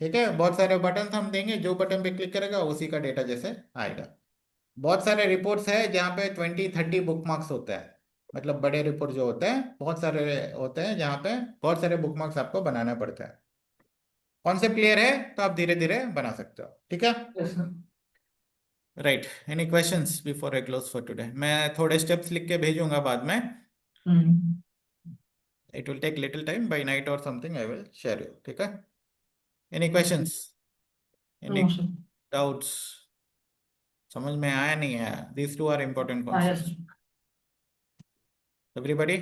ठीक है, बहुत सारे बटन हम देंगे, जो बटन पे क्लिक करेगा उसी का डेटा जैसे आएगा। बहुत सारे रिपोर्ट्स है जहाँ पे 20-30 बुकमार्क्स होते हैं, मतलब बड़े रिपोर्ट जो होते हैं बहुत सारे होते हैं, जहाँ पे बहुत सारे बुकमार्क्स आपको बनाना पड़ता है। कॉन्सेप्ट क्लियर है तो आप धीरे धीरे बना सकते हो। ठीक है, Yes, sir. Right, any questions before I close for today. मैं थोड़े स्टेप्स लिख के भेजूंगा बाद में, it will take little time, by night और something I will share you. ठीक है, any questions, any No, sir. Doubts, समझ में आया नहीं आया, this two are important Yes, concepts. sir. Everybody,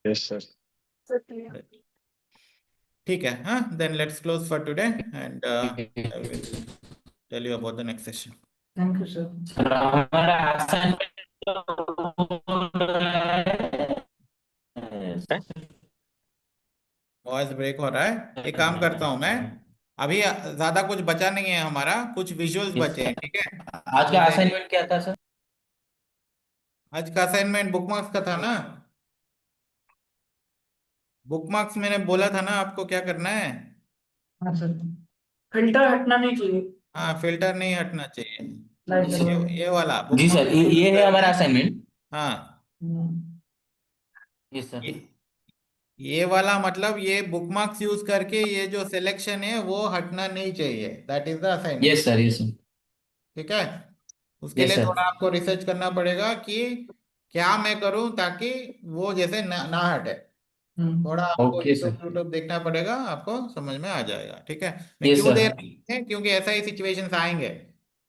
yes sir. ठीक है, हाँ, then let's close for today and I will tell you about the next session. Thank you, sir. हमारा assignment वॉइस ब्रेक हो रहा है, एक काम करता हूँ मैं, अभी ज्यादा कुछ बचा नहीं है हमारा, कुछ विजुअल्स बचे हैं। ठीक है, आज का जैसे असाइनमेंट क्या था सर? आज का असाइनमेंट बुकमार्क्स का था ना? बुकमार्क्स मैंने बोला था ना आपको क्या करना है। हाँ सर, फिल्टर हटना नहीं चाहिए। हाँ, फिल्टर नहीं हटना चाहिए। लाइटर वाला। ये वाला जी सर, बुकमार्क्स ये है हमारा करके। असाइनमेंट। हाँ, हम्म, यस सर। ये ये वाला मतलब ये बुकमार्क्स यूज करके ये जो सिलेक्शन है वो हटना नहीं चाहिए। That is the assignment. Yes sir, yes sir. ठीक है। उसके यस लिए सर। थोड़ा आपको रिसर्च करना पड़ेगा कि क्या मैं करूं ताकि वो जैसे ना हटे। थोड़ा आपको ओके यूट्यूब सर। यूट्यूब देखना पड़ेगा, आपको समझ में आ जाएगा। ठीक है। मैं यस क्यों सर। दे रहा हूं क्योंकि ऐसा ही सिचुएशंस आएंगे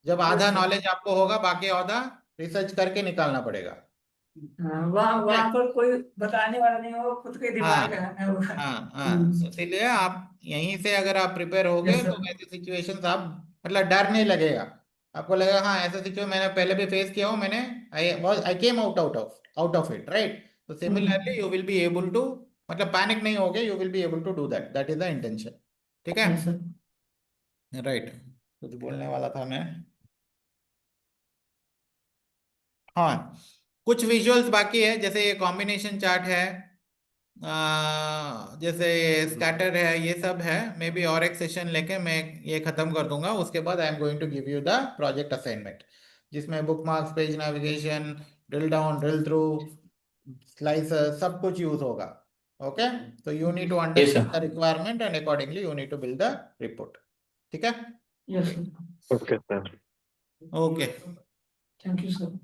जब यस आधा सर। नॉलेज आपको होगा, बाकी आधा रिसर्च करके निकालना पड़ेगा। हाँ, वहाँ ठीक है। वहाँ पर कोई बताने वाला नहीं होगा, खुद के दिमाग हाँ लगाना होगा। हाँ हाँ, इसीलिए आप यहीं से अगर आप प्रिपेयर होगे यस तो सर। ऐसे सिचुएशंस आप मतलब डर नहीं लगेगा। आपको लगेगा हाँ ऐसा सिचुएशन मैंने पहले भी फेस किया हूँ, मैंने I came out of it, right. तो similarly you will be able to, मतलब पैनिक नहीं होगे, you will be able to do that. That is the intention. ठीक है। Yes sir. राइट। कुछ बोलने वाला था मैं। हाँ, कुछ विजुअल्स बाकी है, जैसे ये कॉम्बिनेशन चार्ट है, जैसे स्कैटर है, ये सब है। मे बी और एक सेशन लेके मैं ये खत्म कर दूंगा। उसके बाद I am going to give you the project assignment, जिसमें bookmarks, page navigation, drill down, drill through, slicer, सब कुछ यूज होगा। ओके। तो you need to yes understand the sir. Requirement and accordingly you need to build the report. ठीक है। Yes sir. Okay sir. Okay. Thank you sir.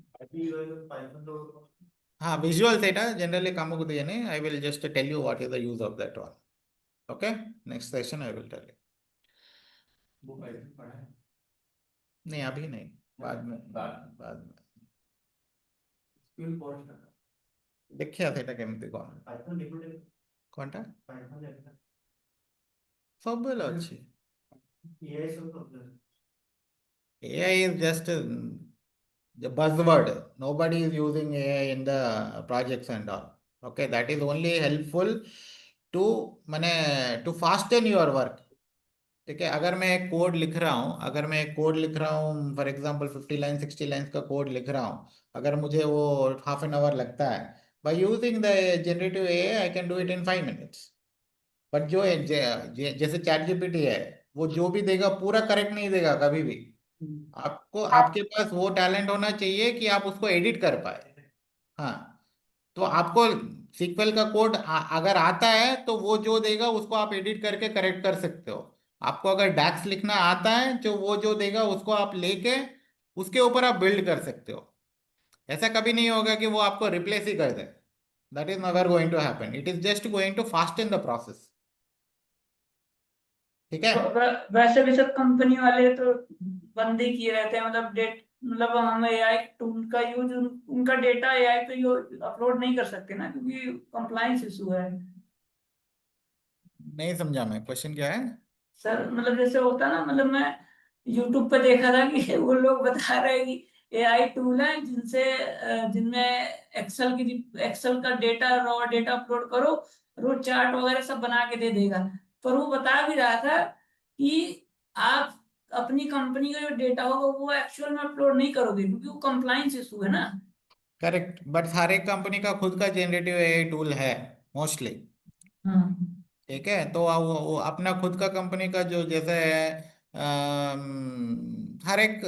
हाँ, विजुअल्स एटा जनरली कामକୁ दिएନି। I will just tell you what is the use of that one. Okay, next session I will tell you. वो पढ़ा है। नहीं, अभी नहीं, बाद में, बाद में स्किल पॉइंट का। देखिया सेटा केमती कौन पाइथन लिखोटे। कौनटा पाइथन लिखना। सब बेले अच्छी। एआई सब problem. AI is just the buzzword. Nobody is using AI in the projects and all. Okay, that is only helpful to माने to fasten your work. ठीक है। अगर मैं एक कोड लिख रहा हूँ, फॉर एग्जांपल 50 लाइन 60 लाइन्स का कोड लिख रहा हूँ, अगर मुझे वो हाफ एन आवर लगता है, by using the generative AI I can do it in 5 minutes. But जो जैसे चैट जीपीटी है, वो जो भी देगा पूरा करेक्ट नहीं देगा कभी भी। आपको, आपके पास वो टैलेंट होना चाहिए कि आप उसको एडिट कर पाए। हाँ, तो आपको सीक्वल का कोड अगर आता है तो वो जो देगा उसको आप एडिट करके करेक्ट कर सकते हो। आपको अगर डैक्स लिखना आता है तो वो जो देगा उसको आप लेके उसके ऊपर आप बिल्ड कर सकते हो। ऐसा कभी नहीं होगा कि वो आपको रिप्लेस ही कर दे। That is never going to happen. It is just going to fasten the process. ठीक है। वैसे भी सब कंपनी वाले तो बंद ही किए रहते हैं, मतलब मतलब हम एआई टूल का यूज उनका डेटा एआई पे अपलोड नहीं कर सकते ना, क्योंकि कंप्लाइंस इशू है। नहीं समझा मैं, क्वेश्चन क्या है? सर मतलब जैसे होता है ना, मतलब मैं यूट्यूब पे देखा था कि वो लोग बता रहे हैं कि एआई टूल है जिनसे जिनमें एक्सेल का डेटा, रॉ डेटा अपलोड करो, रोज चार्ट वगैरह सब बना के दे देगा। पर वो बता भी रहा था कि आप अपनी कंपनी का जो डेटा होगा वो एक्चुअल में अपलोड नहीं करोगे, क्योंकि वो कंप्लाइंस इशू है ना। करेक्ट, बट हर एक कंपनी का खुद का जनरेटिव एआई टूल है मोस्टली। हाँ। ठीक है। तो वो अपना खुद का कंपनी का जो जैसे है, हर एक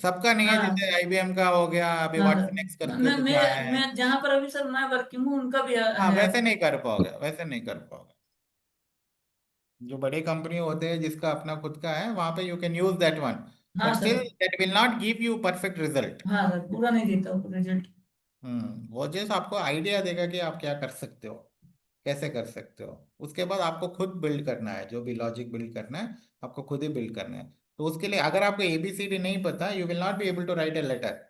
सबका नहीं है। हाँ। जैसे IBM का हो गया, अभी हाँ सर। वाटसन एक्स करके मैं कुछ आया मैं है। मैं जहाँ पर अभी सर मैं वर्किंग हूँ उनका भी हाँ, है। वैसे नहीं कर पाओगे, वैसे नहीं कर पाओगे। जो बड़ी कंपनी होते हैं जिसका अपना खुद का है, वहां पे you can use that one, हाँ but sir. Still that will not give you perfect result. हाँ सर, पूरा नहीं देता वो रिजल्ट। वो जैसे आपको आइडिया देगा कि आप क्या कर सकते हो, कैसे कर सकते हो। उसके बाद आपको खुद बिल्ड करना है, जो भी लॉजिक बिल्ड करना है आपको खुद ही बिल्ड करना है। तो उसके लिए अगर आपको ABCD नहीं पता, you will not be able to write a letter.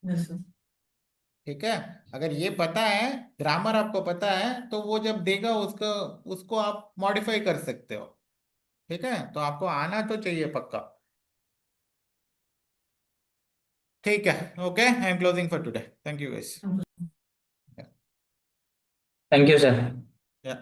Yes sir. ठीक है। अगर ये पता है, ग्रामर आपको पता है, तो वो जब देगा उसको उसको आप मॉडिफाई कर सकते हो। ठीक है। तो आपको आना तो चाहिए पक्का। ठीक है। Okay, I am closing for today. Thank you guys. Thank you sir. या